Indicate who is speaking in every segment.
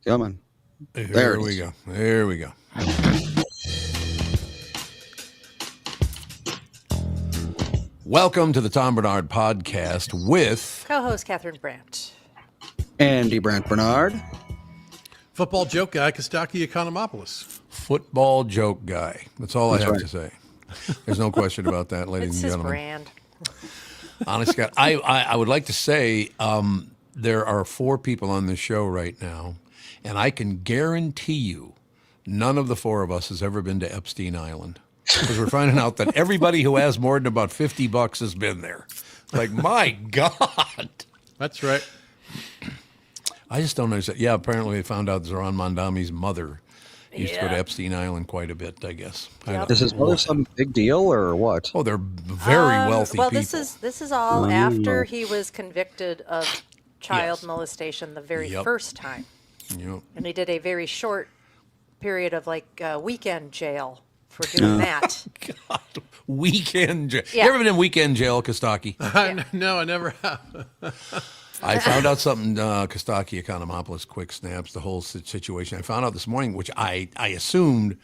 Speaker 1: Come on.
Speaker 2: There we go. There we go. Welcome to the Tom Barnard podcast with
Speaker 3: co-host Catherine Brandt.
Speaker 1: Andy Brandt Barnard.
Speaker 4: Football joke guy, Kostaki Economopoulos.
Speaker 2: football joke guy. That's all I have to say. There's no question about that, ladies
Speaker 3: It's
Speaker 2: and
Speaker 3: his
Speaker 2: gentlemen.
Speaker 3: brand.
Speaker 2: Honest God, I would like to say there are 4 people on this show right now, and I can guarantee you none of the 4 of us has ever been to Epstein Island. Because we're finding out that everybody who has more than about $50 has been there. Like, my God.
Speaker 4: That's right.
Speaker 2: I just don't understand. Yeah, apparently they found out Zoran Mondami's mother used to go to Epstein Island quite a bit, I guess. I don't
Speaker 1: Is his mother some big deal or what?
Speaker 2: Oh, they're very wealthy
Speaker 3: Well,
Speaker 2: people.
Speaker 3: this is all after he was convicted of child
Speaker 2: Yes.
Speaker 3: molestation the very
Speaker 2: Yep.
Speaker 3: first time,
Speaker 2: Yep.
Speaker 3: and he did a very short period of weekend jail for doing that.
Speaker 2: God, weekend jail.
Speaker 3: Yeah.
Speaker 2: You ever been in weekend jail, Kostaki?
Speaker 4: No, I never have.
Speaker 2: I found out something, Kostaki Economopoulos, quick snaps, the whole situation. I found out this morning, which I assumed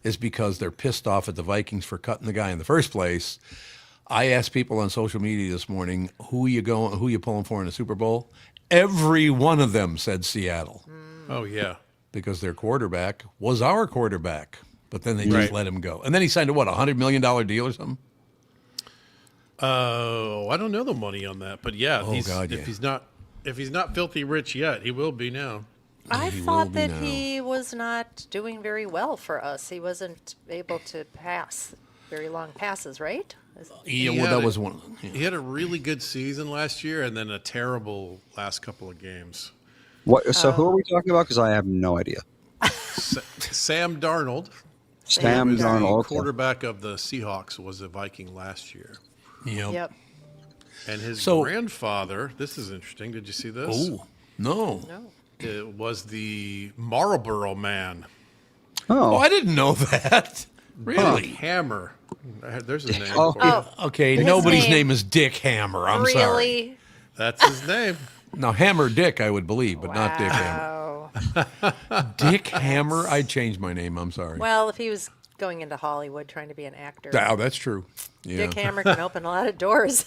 Speaker 2: is because they're pissed off at the Vikings for cutting the guy in the first place. I asked people on social media this morning, who you pulling for in the Super Bowl? Every one of them said Seattle
Speaker 4: Oh, yeah.
Speaker 2: because their quarterback was our quarterback. But then they just
Speaker 4: Right.
Speaker 2: let him go. And then he signed a, $100 million deal or something?
Speaker 4: Oh, I don't know the money on that, but yeah,
Speaker 2: Oh, God, yeah.
Speaker 4: if he's not filthy rich yet, he will be now.
Speaker 3: I
Speaker 2: He will
Speaker 3: thought
Speaker 2: be
Speaker 3: that
Speaker 2: now.
Speaker 3: he was not doing very well for us. He wasn't able to pass very long passes, right?
Speaker 2: Yeah,
Speaker 4: He
Speaker 2: well,
Speaker 4: had
Speaker 2: that
Speaker 4: it.
Speaker 2: was one. Yeah.
Speaker 4: He had a really good season last year and then a terrible last couple of games.
Speaker 1: What? So who are we talking about? Because I have no idea.
Speaker 4: Sam Darnold,
Speaker 1: Sam
Speaker 4: who was the
Speaker 1: Darnold. Okay.
Speaker 4: quarterback of the Seahawks, was a Viking last year.
Speaker 3: Yep.
Speaker 4: And his
Speaker 2: So-
Speaker 4: grandfather, this is interesting. Did you see this?
Speaker 2: Oh, no.
Speaker 3: No.
Speaker 4: It was the Marlboro Man.
Speaker 2: Oh,
Speaker 1: Oh,
Speaker 2: I didn't know that. Really?
Speaker 4: Hammer. There's his name.
Speaker 1: Oh.
Speaker 4: for you.
Speaker 2: Okay,
Speaker 3: His
Speaker 2: nobody's
Speaker 3: name-
Speaker 2: name is Dick Hammer. I'm sorry.
Speaker 3: Really?
Speaker 4: That's his name.
Speaker 2: Now, Hammer Dick, I would believe, but not Dick Hammer.
Speaker 3: Wow.
Speaker 2: Dick Hammer? I'd change my name. I'm sorry.
Speaker 3: Well, if he was going into Hollywood trying to be an actor,
Speaker 2: Oh, that's true. Yeah.
Speaker 3: Dick Hammer can open a lot of doors.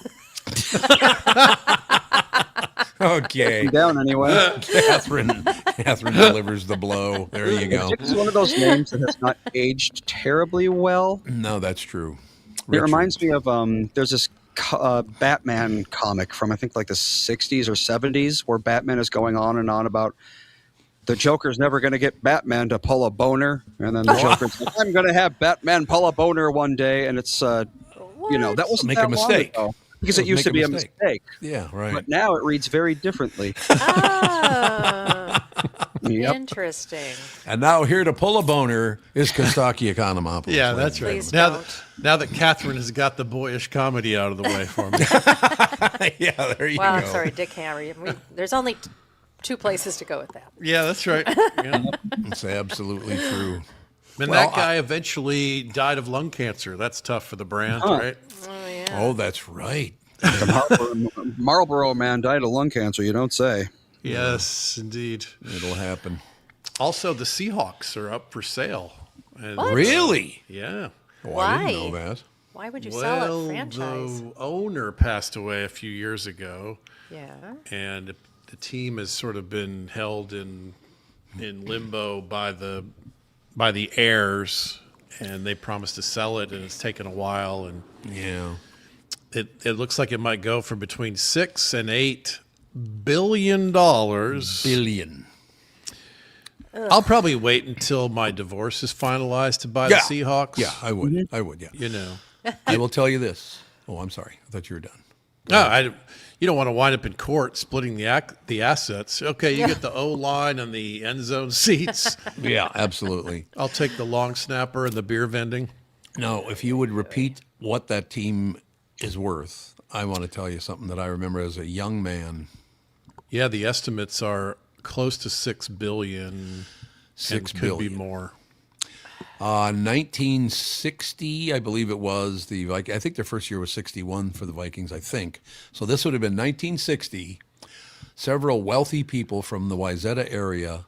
Speaker 2: Okay.
Speaker 1: down anyway.
Speaker 2: Catherine delivers the blow. There you go.
Speaker 1: Dick is one of those names that has not aged terribly well.
Speaker 2: No, that's true.
Speaker 1: It reminds me of there's this Batman comic from I think like the 60s or 70s where Batman is going on and on about the Joker's never going to get Batman to pull a boner, and then the Joker's like, I'm going to have Batman pull a boner one day, and it's that wasn't
Speaker 2: Make
Speaker 1: that
Speaker 2: a mistake.
Speaker 1: long ago, because it used to
Speaker 2: Make a
Speaker 1: be a
Speaker 2: mistake.
Speaker 1: mistake,
Speaker 2: Yeah, right.
Speaker 1: but now it reads very differently.
Speaker 3: Oh,
Speaker 1: Yep.
Speaker 3: interesting.
Speaker 2: And now here to pull a boner is Kostaki Economopoulos.
Speaker 4: Yeah,
Speaker 2: ladies
Speaker 4: that's
Speaker 2: and
Speaker 4: right.
Speaker 3: Please
Speaker 4: Now that Catherine has got the boyish comedy out of the way for me.
Speaker 2: gentlemen. Yeah, there you
Speaker 3: Wow,
Speaker 2: go.
Speaker 3: I'm sorry, Dick Hammer. There's only 2 places to go with that.
Speaker 4: Yeah, that's right. Yeah.
Speaker 2: It's absolutely true.
Speaker 4: And
Speaker 2: Well,
Speaker 4: that guy eventually died of lung cancer. That's tough for the brand,
Speaker 1: Huh.
Speaker 4: right?
Speaker 3: Oh, yeah.
Speaker 2: Oh, that's right.
Speaker 1: The Marlboro Man died of lung cancer. You don't say.
Speaker 4: Yes, indeed.
Speaker 2: It'll happen.
Speaker 4: Also, the Seahawks are up for sale. And,
Speaker 3: What?
Speaker 2: Really?
Speaker 4: Yeah.
Speaker 2: Oh, I
Speaker 3: Why?
Speaker 2: didn't know that.
Speaker 3: Why would you sell
Speaker 4: Well,
Speaker 3: a franchise?
Speaker 4: the owner passed away a few years ago,
Speaker 3: Yeah.
Speaker 4: and the team has sort of been held in limbo by the heirs, and they promised to sell it, and it's taken a while, and
Speaker 2: Yeah.
Speaker 4: it looks like it might go for between $6 and $8 billion.
Speaker 2: Billion.
Speaker 4: I'll probably wait until my divorce is finalized to buy the Seahawks.
Speaker 2: Yeah, I would. I would, yeah.
Speaker 4: You know.
Speaker 2: I will tell you this. Oh, I'm sorry. I thought you were done.
Speaker 4: No, you don't want to wind up in court splitting the assets. Okay, you get the O-line and the end zone seats.
Speaker 2: Yeah, absolutely.
Speaker 4: I'll take the long snapper and the beer vending.
Speaker 2: No, if you would repeat what that team is worth, I want to tell you something that I remember as a young man.
Speaker 4: Yeah, the estimates are close to $6 billion.
Speaker 2: Six
Speaker 4: and
Speaker 2: billion.
Speaker 4: could be more.
Speaker 2: 1960, I believe it was. I think their first year was 61 for the Vikings, I think. So this would have been 1960. Several wealthy people from the Wayzata area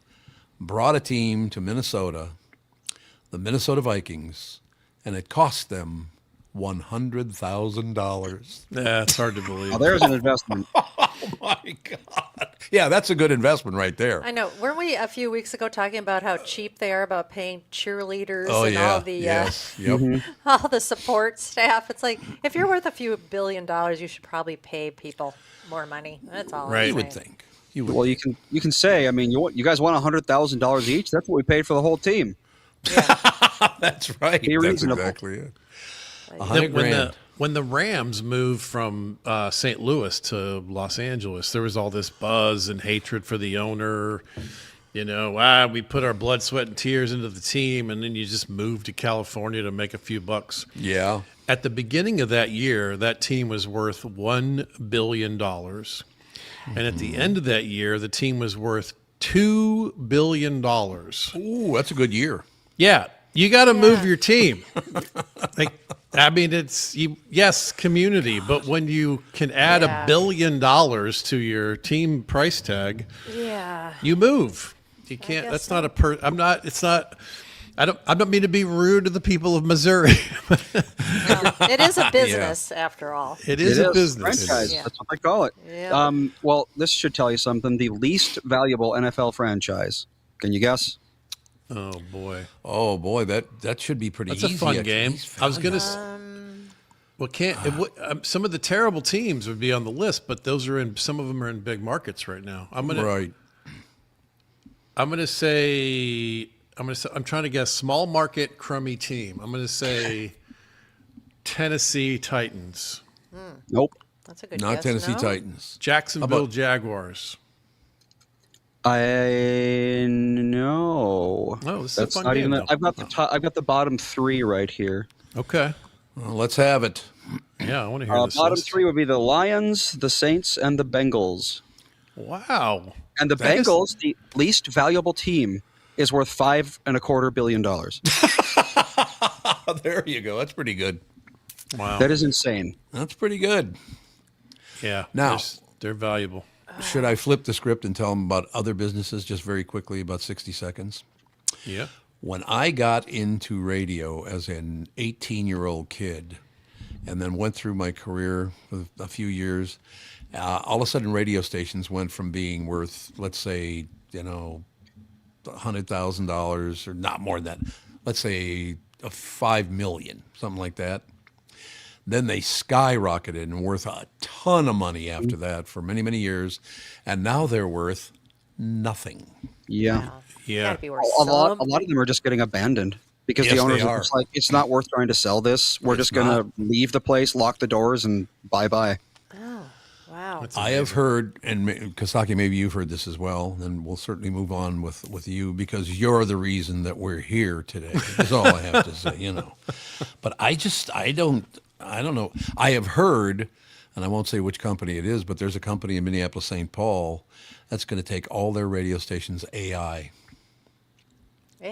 Speaker 2: brought a team to Minnesota, the Minnesota Vikings, and it cost them $100,000.
Speaker 4: Yeah, it's hard to believe.
Speaker 1: Now, there's an investment.
Speaker 2: Oh my God! Yeah, that's a good investment right there.
Speaker 3: I know. Weren't we a few weeks ago talking about how cheap they are about paying cheerleaders
Speaker 2: Oh
Speaker 3: and
Speaker 2: yeah,
Speaker 3: all the
Speaker 2: yes, yep.
Speaker 3: all the support staff? It's like if you're worth a few $1 billion, you should probably pay people more money. That's all.
Speaker 4: Right.
Speaker 3: I'm
Speaker 2: You would
Speaker 3: saying.
Speaker 2: think. You would.
Speaker 1: Well, you can say, I mean, you guys want $100,000 each. That's what we paid for the whole team.
Speaker 2: That's right.
Speaker 1: Be
Speaker 2: That's
Speaker 1: reasonable.
Speaker 2: exactly it.
Speaker 4: When
Speaker 2: $100,000.
Speaker 4: when the Rams moved from St. Louis to Los Angeles, there was all this buzz and hatred for the owner. You know, we put our blood, sweat, and tears into the team, and then you just moved to California to make a few bucks.
Speaker 2: Yeah.
Speaker 4: At the beginning of that year, that team was worth $1 billion. And at the end of that year, the team was worth $2 billion.
Speaker 2: Ooh, that's a good year.
Speaker 4: Yeah, you got to move your team. Like, I mean, yes, community, but when you can add $1 billion to your team price tag,
Speaker 3: Yeah.
Speaker 4: you move. You can't.
Speaker 3: guess
Speaker 4: That's
Speaker 3: so.
Speaker 4: not a per. I'm not. It's not. I don't mean to be rude to the people of Missouri.
Speaker 3: It is a business after all.
Speaker 4: It is a business.
Speaker 1: Franchise.
Speaker 3: Yeah.
Speaker 1: That's what they call it.
Speaker 3: Yeah.
Speaker 1: Well, this should tell you something. The least valuable NFL franchise. Can you guess?
Speaker 4: Oh boy,
Speaker 2: Oh boy, that should be pretty
Speaker 4: that's
Speaker 2: easy.
Speaker 4: a fun
Speaker 2: actually.
Speaker 4: game.
Speaker 2: He's
Speaker 4: I was gonna.
Speaker 3: Um,
Speaker 4: Well, some of the terrible teams would be on the list, but some of them are in big markets right now.
Speaker 2: right.
Speaker 4: I'm trying to guess small market crummy team. I'm gonna say Tennessee Titans,
Speaker 1: Nope.
Speaker 3: That's a good
Speaker 2: Not
Speaker 3: guess,
Speaker 2: Tennessee
Speaker 3: no?
Speaker 2: Titans.
Speaker 4: Jacksonville Jaguars.
Speaker 1: I know.
Speaker 4: Oh, this is
Speaker 1: That's
Speaker 4: a fun
Speaker 1: not
Speaker 4: game.
Speaker 1: even.
Speaker 4: Though.
Speaker 1: I've got the bottom three right here.
Speaker 4: Okay.
Speaker 2: Well, let's have it.
Speaker 4: Yeah, I want to hear this.
Speaker 1: Bottom
Speaker 4: list.
Speaker 1: three would be the Lions, the Saints, and the Bengals.
Speaker 4: Wow.
Speaker 1: And the
Speaker 4: I guess-
Speaker 1: Bengals, the least valuable team, is worth $5.25 billion.
Speaker 2: There you go. That's pretty good.
Speaker 4: Wow.
Speaker 1: That is insane.
Speaker 2: That's pretty good.
Speaker 4: Yeah.
Speaker 2: Now-
Speaker 4: they're valuable.
Speaker 2: Should I flip the script and tell them about other businesses just very quickly, about 60 seconds?
Speaker 4: Yeah.
Speaker 2: When I got into radio as an 18-year-old kid and then went through my career for a few years, all of a sudden radio stations went from being worth, let's say, $100,000 or not more than that. Let's say $5 million, something like that. Then they skyrocketed and worth a ton of money after that for many, many years. And now they're worth nothing.
Speaker 1: Yeah.
Speaker 4: Yeah.
Speaker 3: Gotta be worth
Speaker 1: A lot
Speaker 3: something.
Speaker 1: of them are just getting abandoned because
Speaker 2: Yes,
Speaker 1: the owners
Speaker 2: they
Speaker 1: are
Speaker 2: are.
Speaker 1: just like, it's not worth trying to sell this. We're
Speaker 2: It's
Speaker 1: just going
Speaker 2: not.
Speaker 1: to leave the place, lock the doors, and bye-bye.
Speaker 3: Oh, wow.
Speaker 4: That's
Speaker 2: I have heard, and Kostaki, maybe you've heard this as well, and we'll certainly move on with you because you're the reason that we're here today. That's all I have to say, But I don't know. I have heard, and I won't say which company it is, but there's a company in Minneapolis, St. Paul, that's going to take all their radio stations AI.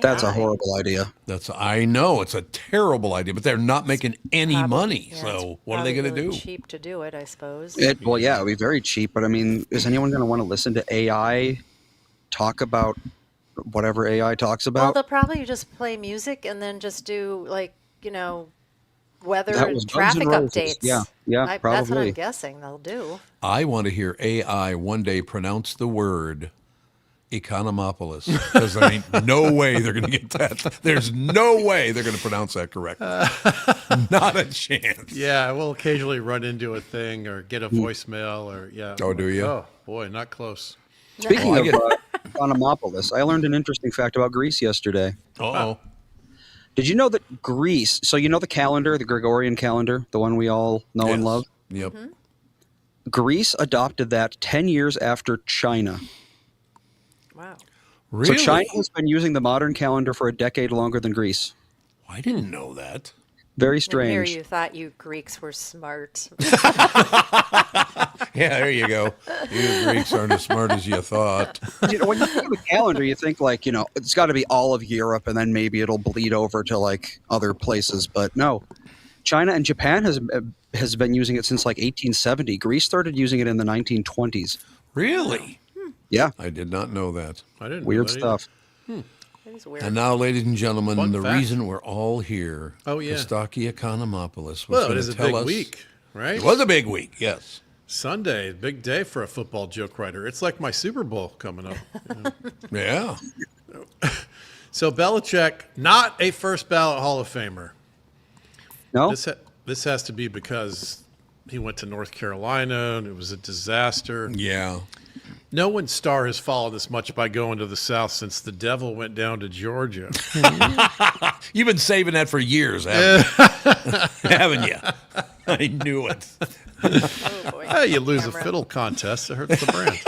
Speaker 1: That's a
Speaker 3: AI.
Speaker 1: horrible idea.
Speaker 2: I know it's a terrible idea, but they're not making any
Speaker 3: Prob-
Speaker 2: money.
Speaker 3: yeah,
Speaker 2: So
Speaker 3: it's
Speaker 2: what are they
Speaker 3: probably
Speaker 2: going to
Speaker 3: really
Speaker 2: do?
Speaker 3: Cheap to do it, I suppose.
Speaker 1: Well, yeah, it'd be very cheap, but I mean, is anyone going to want to listen to AI talk about whatever AI talks
Speaker 3: Well,
Speaker 1: about?
Speaker 3: they'll probably just play music and then just do weather
Speaker 1: That
Speaker 3: and
Speaker 1: was Guns
Speaker 3: traffic
Speaker 1: N' Roses.
Speaker 3: updates.
Speaker 1: Yeah,
Speaker 3: That's what I'm
Speaker 1: probably.
Speaker 3: guessing they'll do.
Speaker 2: I want to hear AI one day pronounce the word economopolis because there ain't no way they're going to get that. There's no way they're going to pronounce that correctly. Not a chance.
Speaker 4: Yeah, we'll occasionally run into a thing or get a voicemail or yeah.
Speaker 2: Oh, do you?
Speaker 4: Oh boy, not close.
Speaker 1: Speaking
Speaker 2: Well, I
Speaker 1: of
Speaker 2: get-
Speaker 1: Economopolis, I learned an interesting fact about Greece yesterday.
Speaker 2: Uh-oh.
Speaker 1: Did you know that Greece, so you know the calendar, the Gregorian calendar, the one we all know and
Speaker 2: Yes.
Speaker 1: love?
Speaker 2: Yep.
Speaker 1: Greece adopted that 10 years after China.
Speaker 3: Wow.
Speaker 2: Really?
Speaker 1: So China has been using the modern calendar for a decade longer than Greece.
Speaker 2: I didn't know that.
Speaker 1: Very
Speaker 3: And here
Speaker 1: strange.
Speaker 3: you thought you Greeks were smart.
Speaker 2: Yeah, there you go. You Greeks aren't as smart as you thought.
Speaker 1: When you think of the calendar, you think it's got to be all of Europe, and then maybe it'll bleed over to other places. But no, China and Japan has been using it since 1870. Greece started using it in the 1920s.
Speaker 2: Really?
Speaker 1: Yeah,
Speaker 2: I did not know that.
Speaker 4: I didn't. know
Speaker 1: weird
Speaker 4: that either.
Speaker 1: stuff.
Speaker 3: It is weird.
Speaker 2: And now, ladies and gentlemen,
Speaker 4: Fun
Speaker 2: the
Speaker 4: fact.
Speaker 2: reason we're all here,
Speaker 4: Oh, yeah.
Speaker 2: Kostaki Economopoulos was
Speaker 4: Well, it
Speaker 2: going
Speaker 4: is
Speaker 2: to
Speaker 4: a
Speaker 2: tell
Speaker 4: big
Speaker 2: us.
Speaker 4: week, right?
Speaker 2: It was a big week, yes.
Speaker 4: Sunday, big day for a football joke writer. It's like my Super Bowl coming up.
Speaker 2: Yeah.
Speaker 4: So Belichick, not a first ballot Hall of Famer.
Speaker 1: No,
Speaker 4: This has to be because he went to North Carolina and it was a disaster.
Speaker 2: Yeah.
Speaker 4: No one's star has fallen this much by going to the South since the devil went down to Georgia.
Speaker 2: You've been saving that for years, haven't you? I knew it.
Speaker 3: Oh, boy.
Speaker 4: Hey, you lose
Speaker 3: Camera.
Speaker 4: a fiddle contest, it hurts the brand.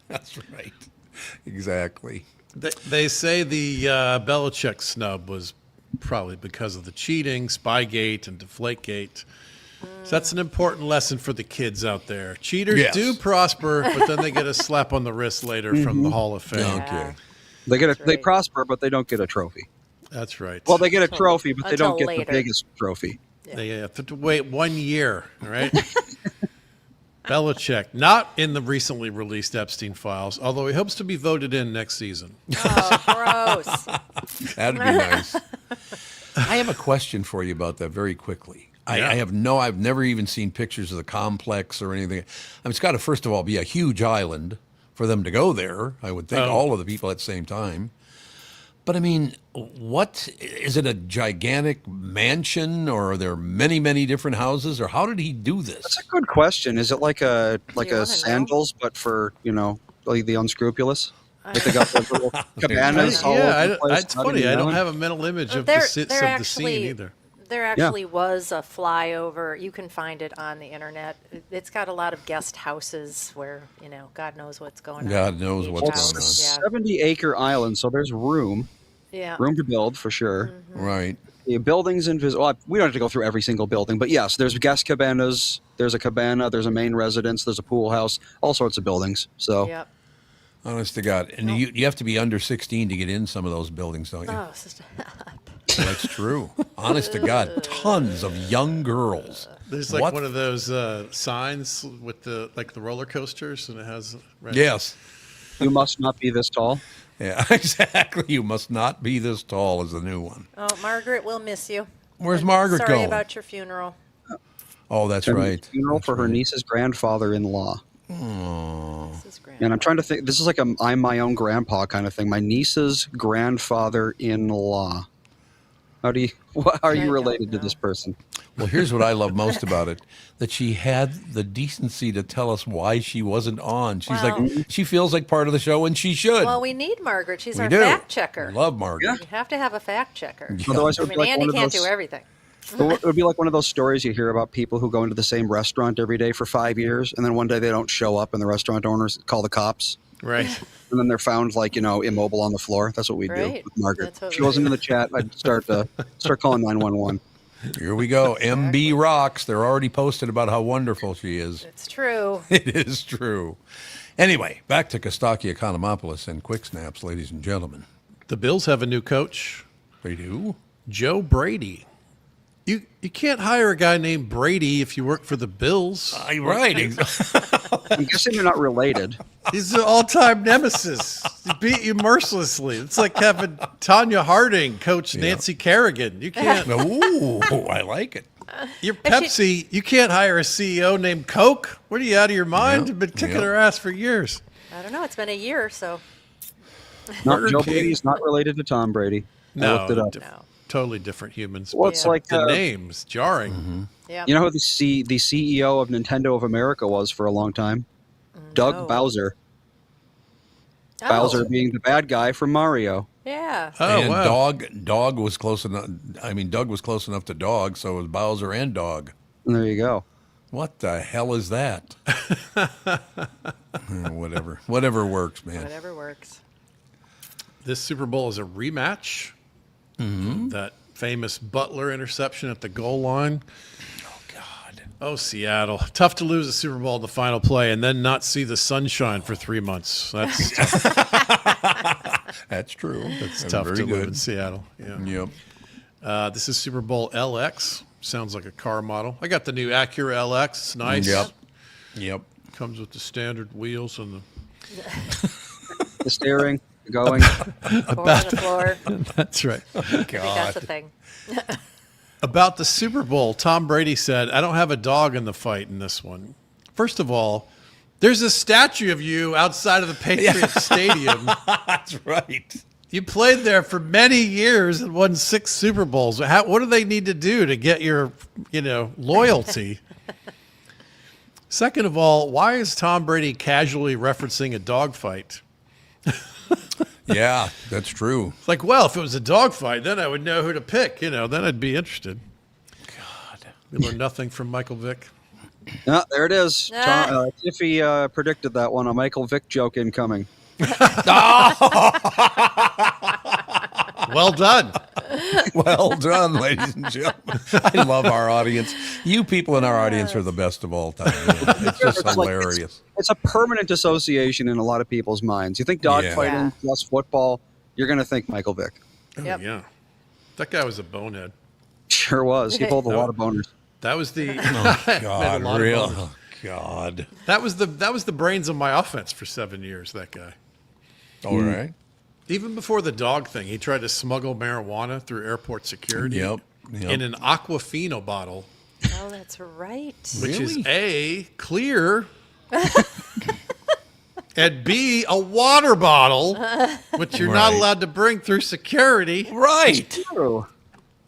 Speaker 2: That's right. Exactly.
Speaker 4: They say the Belichick snub was probably because of the cheating, Spygate, and Deflategate. So that's an important lesson for the kids out there. Cheaters
Speaker 2: Yes.
Speaker 4: do prosper, but then they get a slap on the wrist later from the Hall of Fame.
Speaker 2: Okay.
Speaker 1: they get they
Speaker 3: right.
Speaker 1: prosper, but they don't get a trophy.
Speaker 4: That's right.
Speaker 1: Well, they get a trophy, but they
Speaker 3: Until
Speaker 1: don't get
Speaker 3: later.
Speaker 1: the biggest trophy.
Speaker 4: They have to wait 1 year, all right? Belichick, not in the recently released Epstein files, although he hopes to be voted in next season.
Speaker 3: Oh, gross.
Speaker 2: That'd be nice. I have a question for you about that very quickly.
Speaker 4: Yeah.
Speaker 2: I've never even seen pictures of the complex or anything. I mean, it's got to, first of all, be a huge island for them to go there. I would think
Speaker 4: Oh.
Speaker 2: all of the people at the same time. But I mean, what is it? A gigantic mansion, or are there many, many different houses, or how did he do this?
Speaker 1: That's a good question. Is it like a
Speaker 3: you wanna know?
Speaker 1: sandals, but for like the unscrupulous? Like they got the little cabanas all over the place.
Speaker 4: It's funny. I don't have a mental image of the scene either.
Speaker 3: There actually was a flyover. You can find it on the internet. It's got a lot of guest houses where, God knows what's going on.
Speaker 2: God knows
Speaker 3: Beach
Speaker 2: what's
Speaker 3: house,
Speaker 2: going on.
Speaker 3: Yeah.
Speaker 1: 70-acre island, so there's room
Speaker 3: Yeah.
Speaker 1: to build for sure.
Speaker 2: Right.
Speaker 1: The buildings and we don't have to go through every single building, but yes, there's guest cabanas, there's a cabana, there's a main residence, there's a pool house, all sorts of buildings. So
Speaker 3: Yep.
Speaker 2: Honest to God. And you have to be under 16 to get in some of those buildings, don't you?
Speaker 3: Oh, sister.
Speaker 2: That's true. Honest to God, tons of young girls.
Speaker 4: There's like
Speaker 2: What?
Speaker 4: one of those signs with the roller coasters, and it has right.
Speaker 2: Yes.
Speaker 1: you must not be this tall.
Speaker 2: Yeah, exactly. You must not be this tall is the new one.
Speaker 3: Oh, Margaret, we'll miss you.
Speaker 2: Where's Margaret
Speaker 3: Sorry
Speaker 2: going?
Speaker 3: about your funeral.
Speaker 2: Oh, that's
Speaker 1: Her
Speaker 2: right.
Speaker 1: Funeral for her niece's grandfather-in-law.
Speaker 3: This is grand.
Speaker 1: And I'm trying to think. This is like I'm my own grandpa kind of thing. My niece's grandfather-in-law. How are
Speaker 3: I
Speaker 1: you
Speaker 3: don't
Speaker 1: related to
Speaker 3: know.
Speaker 1: this person?
Speaker 2: Well, here's what I love most about it: that she had the decency to tell us why she wasn't on. She's
Speaker 3: Well-
Speaker 2: like, she feels like part of the show, and she should.
Speaker 3: Well, we need Margaret. She's
Speaker 2: We
Speaker 3: our
Speaker 2: do.
Speaker 3: fact checker.
Speaker 2: Love Margaret.
Speaker 3: You have to have a fact checker.
Speaker 1: Otherwise, it
Speaker 3: I
Speaker 1: would
Speaker 3: mean,
Speaker 1: be like
Speaker 3: Andy
Speaker 1: one of
Speaker 3: can't
Speaker 1: those.
Speaker 3: do everything.
Speaker 1: It would be like one of those stories you hear about people who go into the same restaurant every day for 5 years, and then one day they don't show up, and the restaurant owners call the cops,
Speaker 4: Right.
Speaker 1: and then they're found immobile on the floor. That's what we do
Speaker 3: Right.
Speaker 1: with Margaret.
Speaker 3: That's what
Speaker 1: If she
Speaker 3: we
Speaker 1: wasn't
Speaker 3: do.
Speaker 1: in the chat, I'd start calling 911.
Speaker 2: Here we go. MB rocks. They're already posted about how wonderful she is.
Speaker 3: It's true.
Speaker 2: It is true. Anyway, back to Kostaki Economopoulos and Quick Snaps, ladies and gentlemen.
Speaker 4: The Bills have a new coach,
Speaker 2: They do?
Speaker 4: Joe Brady. You can't hire a guy named Brady if you work for the Bills.
Speaker 2: Right.
Speaker 1: I'm guessing they're not related.
Speaker 4: He's an all-time nemesis. He beat you mercilessly. It's like having Tanya Harding coach Nancy Kerrigan. You can't.
Speaker 2: Ooh, I like it.
Speaker 4: You're Pepsi. You can't hire a CEO named Coke. What are you out of your mind?
Speaker 2: Yep.
Speaker 4: You've been kicking
Speaker 2: Yep.
Speaker 4: her ass for years.
Speaker 3: I don't know. It's been a year, so
Speaker 1: Not
Speaker 4: Burger
Speaker 1: Joe
Speaker 4: King.
Speaker 1: Brady's not related to Tom Brady. I
Speaker 4: No,
Speaker 1: looked it up.
Speaker 3: no.
Speaker 4: totally different humans.
Speaker 1: Well,
Speaker 4: but
Speaker 1: it's like
Speaker 4: the names jarring.
Speaker 3: Yeah.
Speaker 1: you know who the CEO of Nintendo of America was for a long time? Doug
Speaker 3: no.
Speaker 1: Bowser.
Speaker 3: Oh,
Speaker 1: Bowser being the bad guy from Mario.
Speaker 3: Yeah.
Speaker 4: Oh
Speaker 2: and
Speaker 4: wow!
Speaker 2: Dog was close enough. I mean, Doug was close enough to Dog, so it was Bowser and Dog.
Speaker 1: And there you go.
Speaker 2: What the hell is that? Whatever works, man.
Speaker 3: Whatever works.
Speaker 4: This Super Bowl is a rematch. That famous Butler interception at the goal line.
Speaker 2: Oh God.
Speaker 4: Oh, Seattle. Tough to lose a Super Bowl in the final play and then not see the sunshine for 3 months. That's tough.
Speaker 2: That's true.
Speaker 4: It's tough
Speaker 2: very
Speaker 4: to live in
Speaker 2: good.
Speaker 4: Seattle. Yeah.
Speaker 2: Yep.
Speaker 4: This is Super Bowl LX. Sounds like a car model. I got the new Acura LX. It's nice.
Speaker 2: Yep.
Speaker 4: Comes with the standard wheels and
Speaker 1: The steering, going.
Speaker 3: Four on the floor.
Speaker 4: That's right.
Speaker 3: I think that's the thing.
Speaker 4: About the Super Bowl, Tom Brady said, I don't have a dog in the fight in this one. First of all, there's a statue of you outside of the Patriots Stadium.
Speaker 2: That's right.
Speaker 4: You played there for many years and won 6 Super Bowls. What do they need to do to get your, loyalty? Second of all, why is Tom Brady casually referencing a dogfight?
Speaker 2: Yeah, that's true.
Speaker 4: It's like, well, if it was a dogfight, then I would know who to pick. Then I'd be interested. God. We learned nothing from Michael Vick.
Speaker 1: Yeah, there it is. Tiffy predicted that one. A Michael Vick joke incoming.
Speaker 4: Well done.
Speaker 2: Well done, ladies and gentlemen. I love our audience. You people in our audience are the best of all time. It's just hilarious.
Speaker 1: It's a permanent association in a lot of people's minds. You think dogfighting plus football, you're going to think Michael Vick.
Speaker 3: Yep.
Speaker 4: Oh, yeah. That guy was a bonehead.
Speaker 1: Sure was. He pulled a lot of boners.
Speaker 4: That was the
Speaker 2: God, real. Oh, God.
Speaker 4: That was the brains of my offense for 7 years, that guy.
Speaker 2: All right.
Speaker 4: Even before the dog thing, he tried to smuggle marijuana through airport security in an Aquafina bottle,
Speaker 3: Oh, that's right.
Speaker 4: which is
Speaker 2: Really?
Speaker 4: A, clear, and B, a water bottle, which you're not
Speaker 2: Right.
Speaker 4: allowed to bring through security.
Speaker 2: Right.
Speaker 1: Oh,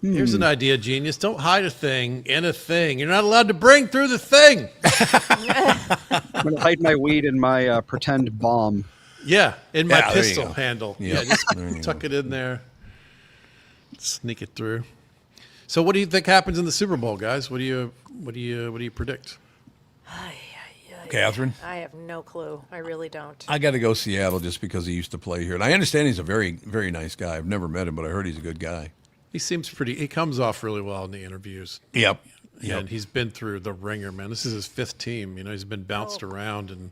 Speaker 4: Here's an idea, genius. Don't hide a thing in a thing. You're not allowed to bring through the thing.
Speaker 1: I'm going to hide my weed in my pretend bomb.
Speaker 4: Yeah, in my
Speaker 2: Yeah, there you
Speaker 4: pistol
Speaker 2: go.
Speaker 4: handle.
Speaker 2: Yep.
Speaker 4: Yeah, just
Speaker 2: There you
Speaker 4: tuck it in there. Sneak it through. So what do you think happens in the Super Bowl, guys? What do you predict?
Speaker 2: Catherine?
Speaker 3: I have no clue. I really don't.
Speaker 2: I got to go Seattle just because he used to play here. And I understand he's a very, very nice guy. I've never met him, but I heard he's a good guy.
Speaker 4: He comes off really well in the interviews.
Speaker 2: Yep.
Speaker 4: And he's been through the ringer, man. This is his 5th team. He's been bounced around and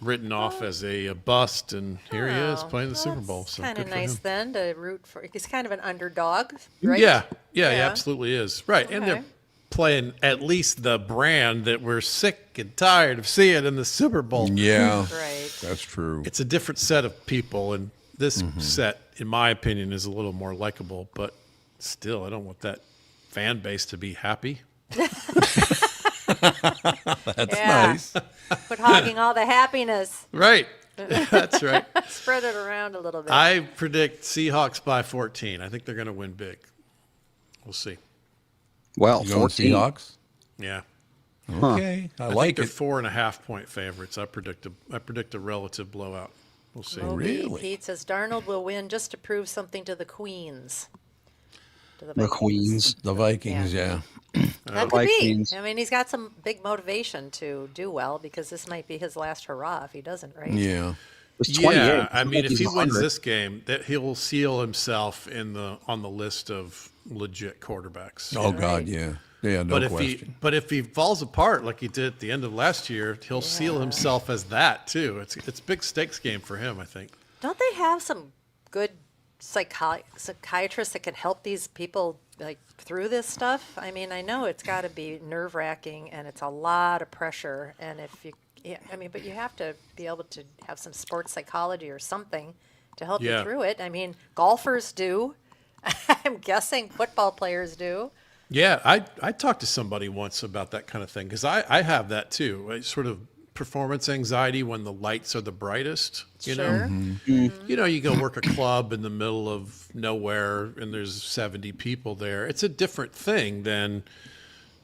Speaker 4: written off as a bust, and here he is playing the Super Bowl. So
Speaker 3: Kind of
Speaker 4: good for
Speaker 3: nice
Speaker 4: him.
Speaker 3: then to root for. He's kind of an underdog, right?
Speaker 4: Yeah, he absolutely is. Right, and
Speaker 3: Okay.
Speaker 4: they're playing at least the brand that we're sick and tired of seeing in the Super Bowl.
Speaker 2: Yeah.
Speaker 3: Right.
Speaker 2: That's true.
Speaker 4: It's a different set of people, and this set, in my opinion, is a little more likable. But still, I don't want that fan base to be happy.
Speaker 2: That's
Speaker 3: Yeah.
Speaker 2: nice.
Speaker 3: Quit hogging all the happiness.
Speaker 4: Right, that's right.
Speaker 3: Spread it around a little bit.
Speaker 4: I predict Seahawks by 14. I think they're going to win big. We'll see.
Speaker 1: Well,
Speaker 2: You going
Speaker 1: 14.
Speaker 2: Seahawks?
Speaker 4: Yeah,
Speaker 2: Okay. I
Speaker 4: I
Speaker 2: like
Speaker 4: think
Speaker 2: it.
Speaker 4: they're 4.5-point favorites. I predict a relative blowout. We'll see.
Speaker 3: Moby
Speaker 2: Really?
Speaker 3: Pete says Darnold will win just to prove something to the Queens. To
Speaker 1: The
Speaker 3: Vikings.
Speaker 1: Queens.
Speaker 2: The Vikings, yeah.
Speaker 3: That could be.
Speaker 1: Vikings.
Speaker 3: I mean, he's got some big motivation to do well because this might be his last hurrah if he doesn't, right?
Speaker 2: Yeah.
Speaker 1: It was 28.
Speaker 4: Yeah, I mean, if
Speaker 1: He's
Speaker 4: he wins
Speaker 1: 100.
Speaker 4: this game, that he'll seal himself on the list of legit quarterbacks.
Speaker 2: Oh,
Speaker 3: Right.
Speaker 2: God, yeah. Yeah, no
Speaker 4: but
Speaker 2: question.
Speaker 4: if he falls apart like he did at the end of last year, he'll seal himself as that too. It's a big stakes game for him, I think.
Speaker 3: Don't they have some good psychiatrists that can help these people like through this stuff? I mean, I know it's got to be nerve-wracking and it's a lot of pressure. And but you have to be able to have some sports psychology or something to help
Speaker 4: Yeah.
Speaker 3: you through it. I mean, golfers do. I'm guessing football players do.
Speaker 4: Yeah, I talked to somebody once about that kind of thing because I have that too. Sort of performance anxiety when the lights are the brightest. You know,
Speaker 3: Sure.
Speaker 4: you go work a club in the middle of nowhere and there's 70 people there. It's a different thing than,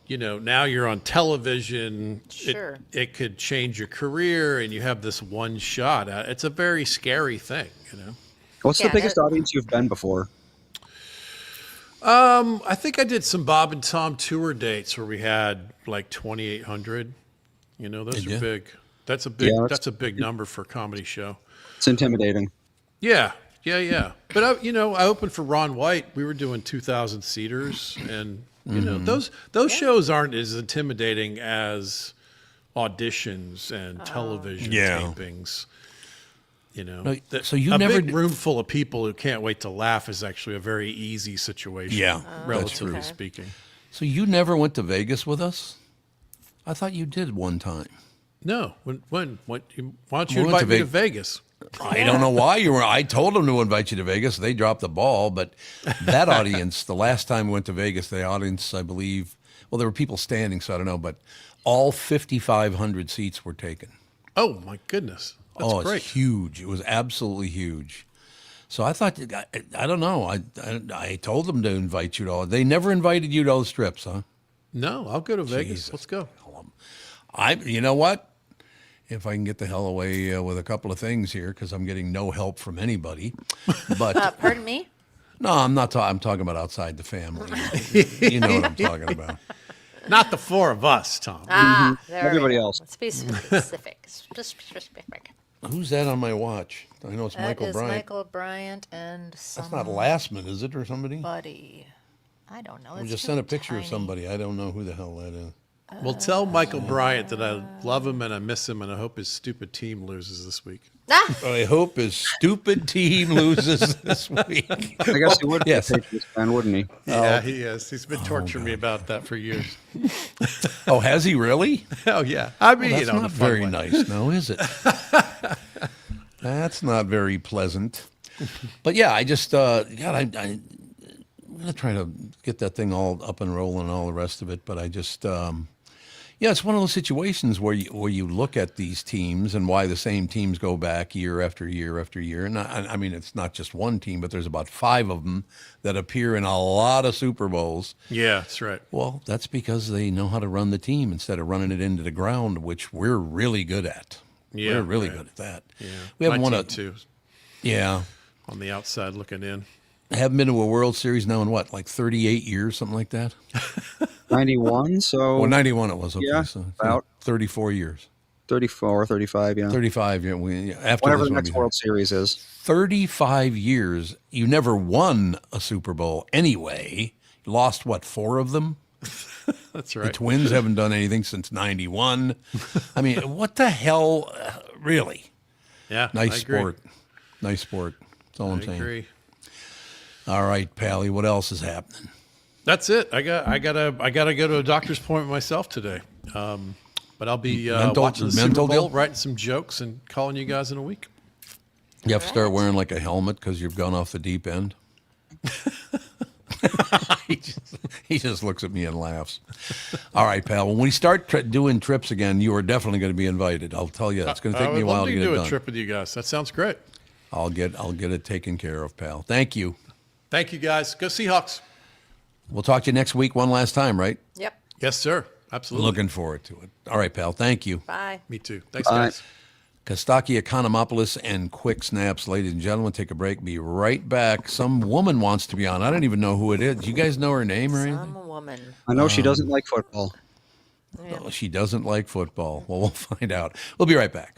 Speaker 4: now you're on television.
Speaker 3: Sure.
Speaker 4: It could change your career and you have this one shot. It's a very scary thing,
Speaker 1: What's the
Speaker 3: Yeah,
Speaker 1: biggest
Speaker 3: that-
Speaker 1: audience you've been before?
Speaker 4: I think I did some Bob and Tom tour dates where we had like 2,800. Those
Speaker 2: Did
Speaker 4: are
Speaker 2: ya?
Speaker 4: big. That's a big.
Speaker 1: Yeah,
Speaker 4: that's a big number for a comedy show.
Speaker 1: It's intimidating.
Speaker 4: Yeah. But I opened for Ron White. We were doing 2,000 seaters, and those shows aren't as intimidating as auditions and television
Speaker 2: Yeah.
Speaker 4: tapings.
Speaker 2: No, so you
Speaker 4: a
Speaker 2: never
Speaker 4: big
Speaker 2: d-
Speaker 4: room full of people who can't wait to laugh is actually a very easy situation.
Speaker 2: Yeah, that's
Speaker 4: relatively
Speaker 2: true.
Speaker 4: speaking.
Speaker 2: So you never went to Vegas with us? I thought you did one time.
Speaker 4: No, why don't
Speaker 2: We
Speaker 4: you
Speaker 2: went
Speaker 4: invite
Speaker 2: to
Speaker 4: me to
Speaker 2: Vegas.
Speaker 4: Vegas?
Speaker 2: I don't know why you were. I told them to invite you to Vegas. They dropped the ball. But that audience, the last time we went to Vegas, the audience, I believe, well, there were people standing, so I don't know, but all 5,500 seats were taken.
Speaker 4: Oh, my goodness. That's
Speaker 2: It's
Speaker 4: great.
Speaker 2: huge. It was absolutely huge. So I thought, I don't know. I told them to invite you to all. They never invited you to all the strips, huh?
Speaker 4: No, I'll go to Vegas.
Speaker 2: Jesus.
Speaker 4: Let's go.
Speaker 2: You know what? If I can get the hell away with a couple of things here, because I'm getting no help from anybody. But
Speaker 3: Pardon me?
Speaker 2: no, I'm not. I'm talking about outside the family. You know what I'm talking about.
Speaker 4: Not the four of us, Tom.
Speaker 3: There we
Speaker 1: Everybody
Speaker 3: go.
Speaker 1: else.
Speaker 3: Let's be specific. Specific.
Speaker 2: Who's that on my watch? I know it's
Speaker 3: That
Speaker 2: Michael
Speaker 3: is
Speaker 2: Bryant.
Speaker 3: Michael Bryant and
Speaker 2: That's not Lastman, is it, or somebody?
Speaker 3: somebody. I don't know.
Speaker 2: We
Speaker 3: It's
Speaker 2: just
Speaker 3: too
Speaker 2: sent a picture of
Speaker 3: tiny.
Speaker 2: somebody. I don't know who the hell that is.
Speaker 4: Well, tell Michael Bryant that I love him and I miss him, and I hope his stupid team loses this week.
Speaker 3: Ah!
Speaker 2: I hope his stupid team loses this week.
Speaker 1: I guess he would be
Speaker 2: Yes.
Speaker 1: a Patriots fan, wouldn't he?
Speaker 4: Yeah, he is. He's been torturing me about that for years.
Speaker 2: Oh, has he really?
Speaker 4: Oh, yeah. I mean,
Speaker 2: That's
Speaker 4: you know, in a
Speaker 2: not
Speaker 4: fun
Speaker 2: very
Speaker 4: way.
Speaker 2: nice, now, is it? That's not very pleasant. But yeah, I just, I'm going to try to get that thing all up and rolling and all the rest of it. But I just, yeah, it's one of those situations where you look at these teams and why the same teams go back year after year after year. And I mean, it's not just one team, but there's about 5 of them that appear in a lot of Super Bowls.
Speaker 4: Yeah, that's right.
Speaker 2: Well, that's because they know how to run the team instead of running it into the ground, which we're really good at.
Speaker 4: Yeah,
Speaker 2: we're really
Speaker 4: right.
Speaker 2: good at that.
Speaker 4: Yeah.
Speaker 2: We haven't
Speaker 4: My
Speaker 2: won
Speaker 4: team,
Speaker 2: a
Speaker 4: too,
Speaker 2: yeah.
Speaker 4: on the outside looking in.
Speaker 2: Haven't been to a World Series now in what, like 38 years, something like that?
Speaker 1: 91, so
Speaker 2: Well, 91 it was. Okay,
Speaker 1: Yeah,
Speaker 2: so
Speaker 1: about
Speaker 2: 34 years.
Speaker 1: 34, 35, yeah.
Speaker 2: 35 years. After
Speaker 1: Whatever
Speaker 2: this
Speaker 1: the
Speaker 2: one,
Speaker 1: next
Speaker 2: we-
Speaker 1: World Series is.
Speaker 2: 35 years. You never won a Super Bowl anyway. You lost, what, 4 of them?
Speaker 4: That's
Speaker 2: The
Speaker 4: right.
Speaker 2: Twins haven't done anything since 91. I mean, what the hell? Really?
Speaker 4: Yeah,
Speaker 2: Nice
Speaker 4: I agree.
Speaker 2: sport. Nice sport. That's all I'm
Speaker 4: I
Speaker 2: saying.
Speaker 4: agree.
Speaker 2: All right, Pally, what else is happening?
Speaker 4: That's it. I gotta go to a doctor's appointment myself today. But I'll be watching the Super
Speaker 2: mental
Speaker 4: Bowl,
Speaker 2: deal?
Speaker 4: writing some jokes, and calling you guys in a week.
Speaker 2: You have to start wearing like a helmet because you've gone off the deep end. he just looks at me and laughs. All right, pal. When we start doing trips again, you are definitely going to be invited. I'll tell you. It's going to take me a while to
Speaker 4: to
Speaker 2: get
Speaker 4: do
Speaker 2: it
Speaker 4: a
Speaker 2: done.
Speaker 4: trip with you guys. That sounds great.
Speaker 2: I'll get it taken care of, pal. Thank you.
Speaker 4: Thank you, guys. Go Seahawks.
Speaker 2: We'll talk to you next week one last time, right?
Speaker 3: Yep.
Speaker 4: Yes, sir. Absolutely.
Speaker 2: Looking forward to it. All right, pal. Thank you.
Speaker 3: Bye.
Speaker 4: Me too. Thanks,
Speaker 1: Bye.
Speaker 4: guys.
Speaker 2: Kostaki Economopoulos and Quick Snaps, ladies and gentlemen. Take a break. Be right back. Some woman wants to be on. I don't even know who it is. Do you guys know her name or anything?
Speaker 3: Some woman.
Speaker 1: I know she doesn't like football.
Speaker 2: Oh, she doesn't like football. Well, we'll find out. We'll be right back.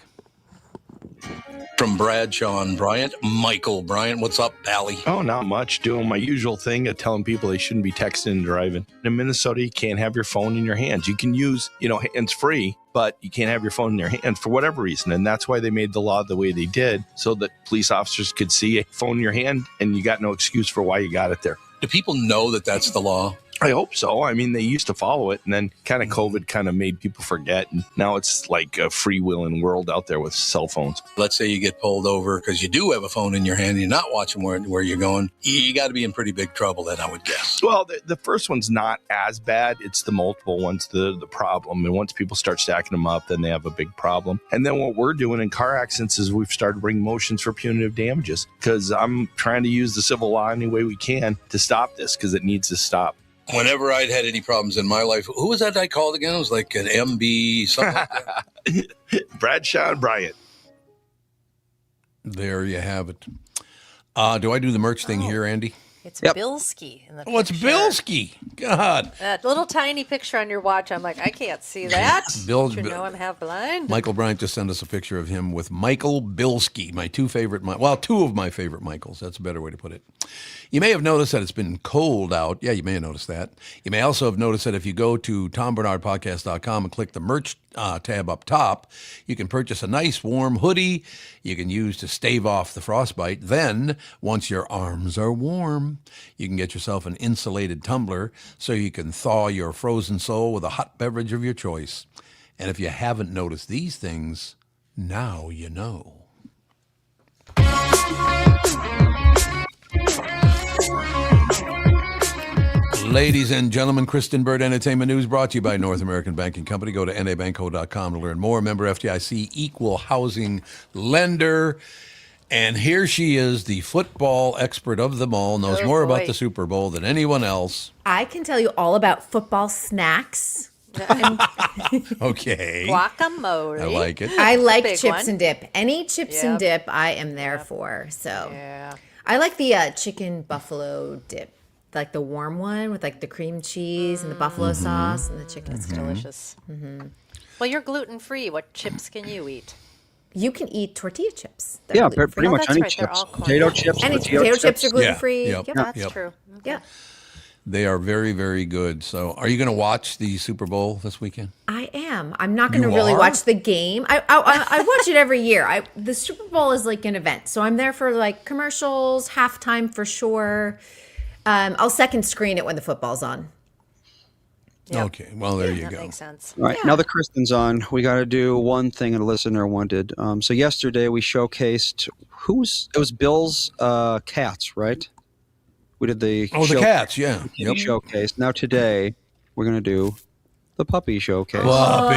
Speaker 2: From Bradshaw and Bryant, Michael Bryant. What's up, Pally?
Speaker 5: Oh, not much. Doing my usual thing of telling people they shouldn't be texting and driving. In Minnesota, you can't have your phone in your hands. You can use, hands free, but you can't have your phone in your hand for whatever reason. And that's why they made the law the way they did, so that police officers could see a phone in your hand and you got no excuse for why you got it there.
Speaker 2: Do people know that that's the law?
Speaker 5: I hope so. I mean, they used to follow it, and then kind of COVID kind of made people forget. And now it's like a freewheeling world out there with cell phones.
Speaker 2: Let's say you get pulled over because you do have a phone in your hand and you're not watching where you're going. You got to be in pretty big trouble then, I would guess.
Speaker 5: Well, the first one's not as bad. It's the multiple ones, the problem. And once people start stacking them up, then they have a big problem. And then what we're doing in car accidents is we've started bringing motions for punitive damages, because I'm trying to use the civil law any way we can to stop this, because it needs to stop.
Speaker 2: Whenever I'd had any problems in my life, who was that I called again? It was like an MB, something like that.
Speaker 5: Bradshaw and Bryant.
Speaker 2: There you have it. Do I do the merch thing here, Andy?
Speaker 3: It's
Speaker 1: Yep.
Speaker 3: Bilski in the
Speaker 2: Oh, it's
Speaker 3: picture.
Speaker 2: Bilski. God.
Speaker 3: That little tiny picture on your watch, I'm like, I can't see that.
Speaker 2: Bill-
Speaker 3: Don't you know I'm half blind?
Speaker 2: Michael Bryant just sent us a picture of him with Michael Bilski, my two of my favorite Michaels. That's a better way to put it. You may have noticed that it's been cold out. Yeah, you may have noticed that. You may also have noticed that if you go to TomBernardPodcast.com and click the merch tab up top, you can purchase a nice warm hoodie you can use to stave off the frostbite. Then, once your arms are warm, you can get yourself an insulated tumbler so you can thaw your frozen soul with a hot beverage of your choice. And if you haven't noticed these things, now you know. Ladies and gentlemen, Kristen Bird Entertainment News brought to you by North American Banking Company. Go to nabanco.com to learn more. Member FDIC, equal housing lender. And here she is, the football expert of them all, knows
Speaker 3: Oh,
Speaker 2: more
Speaker 3: boy.
Speaker 2: about the Super Bowl than anyone else.
Speaker 6: I can tell you all about football snacks.
Speaker 2: Okay.
Speaker 3: Guacamole.
Speaker 2: I like it.
Speaker 6: I like
Speaker 3: big
Speaker 6: chips
Speaker 3: one.
Speaker 6: and dip. Any chips and
Speaker 3: Yep.
Speaker 6: dip, I am there for. So
Speaker 3: Yeah.
Speaker 6: I like the chicken buffalo dip, like the warm one with like the cream cheese and the buffalo sauce and the chicken.
Speaker 3: It's delicious. Well, you're gluten free. What chips can you eat?
Speaker 6: You can eat tortilla chips. They're
Speaker 1: Yeah,
Speaker 6: gluten-free.
Speaker 1: pretty
Speaker 3: Oh,
Speaker 1: much
Speaker 3: that's
Speaker 1: any
Speaker 3: right, they're
Speaker 1: chips.
Speaker 3: all corn.
Speaker 1: Potato chips,
Speaker 6: Any
Speaker 1: tortilla
Speaker 6: potato chips are gluten free.
Speaker 2: Yep.
Speaker 6: Yep.
Speaker 3: That's
Speaker 2: Yep.
Speaker 3: true.
Speaker 6: Yeah.
Speaker 2: They are very, very good. So are you going to watch the Super Bowl this weekend?
Speaker 6: I am. I'm not going to
Speaker 2: You
Speaker 6: really
Speaker 2: are?
Speaker 6: watch the game. I watch it every year. The Super Bowl is like an event, so I'm there for like commercials, halftime for sure. I'll second screen it when the football's on.
Speaker 3: Yep.
Speaker 2: Okay. Well, there you
Speaker 3: That
Speaker 2: go.
Speaker 3: makes sense.
Speaker 1: All right, now that Kristen's on, we got to do one thing a listener wanted. So yesterday we showcased it was Bill's cats, right? We did the
Speaker 2: Oh, the cats. Yeah.
Speaker 1: kitty showcase. Now today we're going to do the puppy showcase.
Speaker 2: Puppy.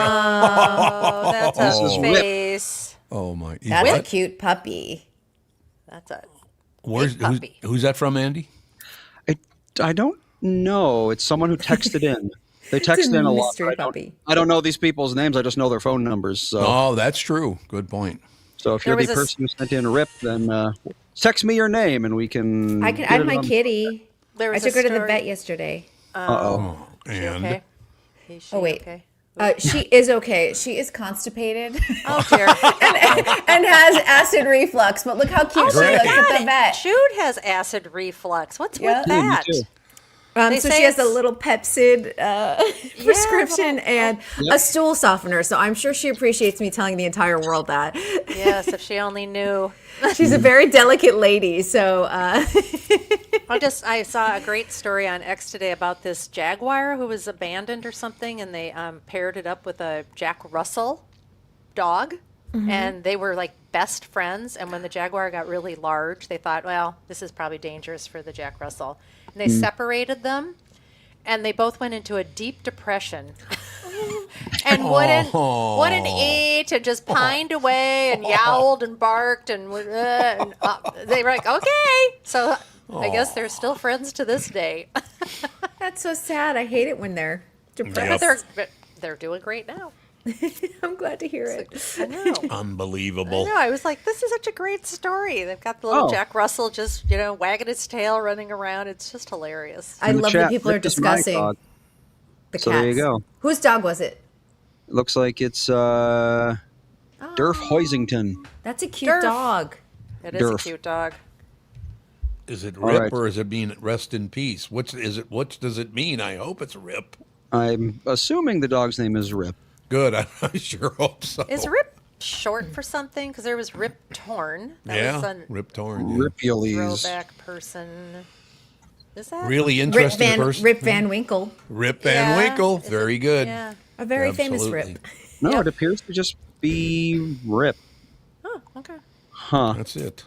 Speaker 3: Oh, that's
Speaker 1: This
Speaker 3: a
Speaker 1: is Whip.
Speaker 3: face.
Speaker 2: Oh, my.
Speaker 6: That's a
Speaker 2: What?
Speaker 6: cute puppy.
Speaker 3: That's a
Speaker 2: Where's,
Speaker 3: big puppy.
Speaker 2: who's that from, Andy?
Speaker 1: I don't know. It's someone who texted in. They texted in a lot.
Speaker 6: mystery
Speaker 1: but
Speaker 6: puppy.
Speaker 1: I don't know these people's names. I just know their phone numbers. So,
Speaker 2: Oh, that's true. Good point.
Speaker 1: if you're
Speaker 3: There
Speaker 1: the
Speaker 3: was a
Speaker 1: person who sent in Rip, then text me your name and we can.
Speaker 6: I can
Speaker 1: get
Speaker 6: add
Speaker 1: it
Speaker 6: my
Speaker 1: on-
Speaker 6: kitty.
Speaker 3: There
Speaker 6: I
Speaker 3: was
Speaker 6: took
Speaker 3: a
Speaker 6: her to the
Speaker 3: story-
Speaker 6: vet yesterday.
Speaker 1: Uh-oh.
Speaker 2: And
Speaker 3: Okay. Is she
Speaker 6: Oh, wait.
Speaker 3: Okay.
Speaker 6: She is okay. She is constipated
Speaker 3: Oh dear.
Speaker 6: and has acid reflux. But look how cute she
Speaker 2: Great.
Speaker 6: looks at the vet.
Speaker 3: Jude has acid reflux. What's
Speaker 6: Yeah.
Speaker 3: with
Speaker 1: Yeah, me
Speaker 3: that?
Speaker 1: too.
Speaker 3: They
Speaker 6: So
Speaker 3: say
Speaker 6: she has a
Speaker 3: it's-
Speaker 6: little Pepsid prescription
Speaker 3: little-
Speaker 6: and a stool softener. So I'm sure she appreciates me telling the entire world that.
Speaker 3: Yes, if she only knew.
Speaker 6: She's a very delicate lady. So
Speaker 3: I saw a great story on X today about this jaguar who was abandoned or something, and they paired it up with a Jack Russell dog, and they were like best friends. And when the jaguar got really large, they thought, well, this is probably dangerous for the Jack Russell, and they separated them, and they both went into a deep depression. And wouldn't eat and just pined away and yowled and barked and they were like, okay. So I guess they're still friends to this day.
Speaker 6: that's so sad. I hate it when they're depressed.
Speaker 3: But they're doing great now.
Speaker 6: I'm glad to hear it.
Speaker 3: I know.
Speaker 2: unbelievable.
Speaker 3: I was like, this is such a great story. They've got the little
Speaker 1: Oh.
Speaker 3: Jack Russell just, wagging his tail, running around. It's just hilarious.
Speaker 6: I
Speaker 1: In the
Speaker 6: love
Speaker 1: chat,
Speaker 6: that people are
Speaker 1: Rip is my
Speaker 6: discussing
Speaker 1: dog.
Speaker 6: the
Speaker 1: So
Speaker 6: cats.
Speaker 1: there you go.
Speaker 6: Whose dog was it?
Speaker 1: It looks like it's Durf Hoisington.
Speaker 6: That's a cute
Speaker 3: Durf.
Speaker 6: dog.
Speaker 3: It is a
Speaker 1: Durf.
Speaker 3: cute dog.
Speaker 2: Is it
Speaker 1: All
Speaker 2: Rip
Speaker 1: right.
Speaker 2: or is it mean rest in peace? Which is it? What does it mean? I hope it's Rip.
Speaker 1: I'm assuming the dog's name is Rip.
Speaker 2: Good. I sure hope so.
Speaker 3: Is Rip short for something? Because there was Rip Torn. That was
Speaker 2: Yeah.
Speaker 3: a
Speaker 2: Rip Torn. Yeah.
Speaker 1: Ripules.
Speaker 3: throwback person. Is that?
Speaker 2: Really
Speaker 6: Rip
Speaker 2: interesting person.
Speaker 6: Rip Van Winkle.
Speaker 2: Rip Van
Speaker 3: Yeah.
Speaker 2: Winkle.
Speaker 3: Is it-
Speaker 2: Very good.
Speaker 3: Yeah.
Speaker 6: A very famous
Speaker 2: Absolutely.
Speaker 6: Rip.
Speaker 1: No,
Speaker 3: Yep.
Speaker 1: it appears to just be Rip.
Speaker 3: Oh, okay.
Speaker 1: Huh.
Speaker 2: That's it.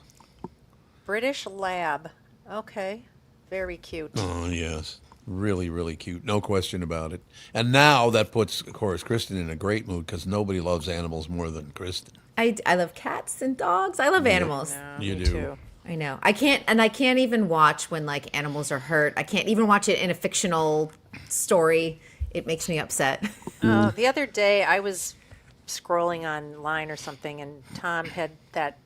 Speaker 3: British Lab. Okay. Very cute.
Speaker 2: Oh, yes. Really, really cute. No question about it. And now that puts, of course, Kristen in a great mood because nobody loves animals more than Kristen.
Speaker 6: I love cats and dogs. I love animals.
Speaker 2: You
Speaker 3: Me
Speaker 2: do.
Speaker 3: too.
Speaker 6: I know. I can't even watch when like animals are hurt. I can't even watch it in a fictional story. It makes me upset.
Speaker 3: Oh, the other day I was scrolling online or something, and Tom had that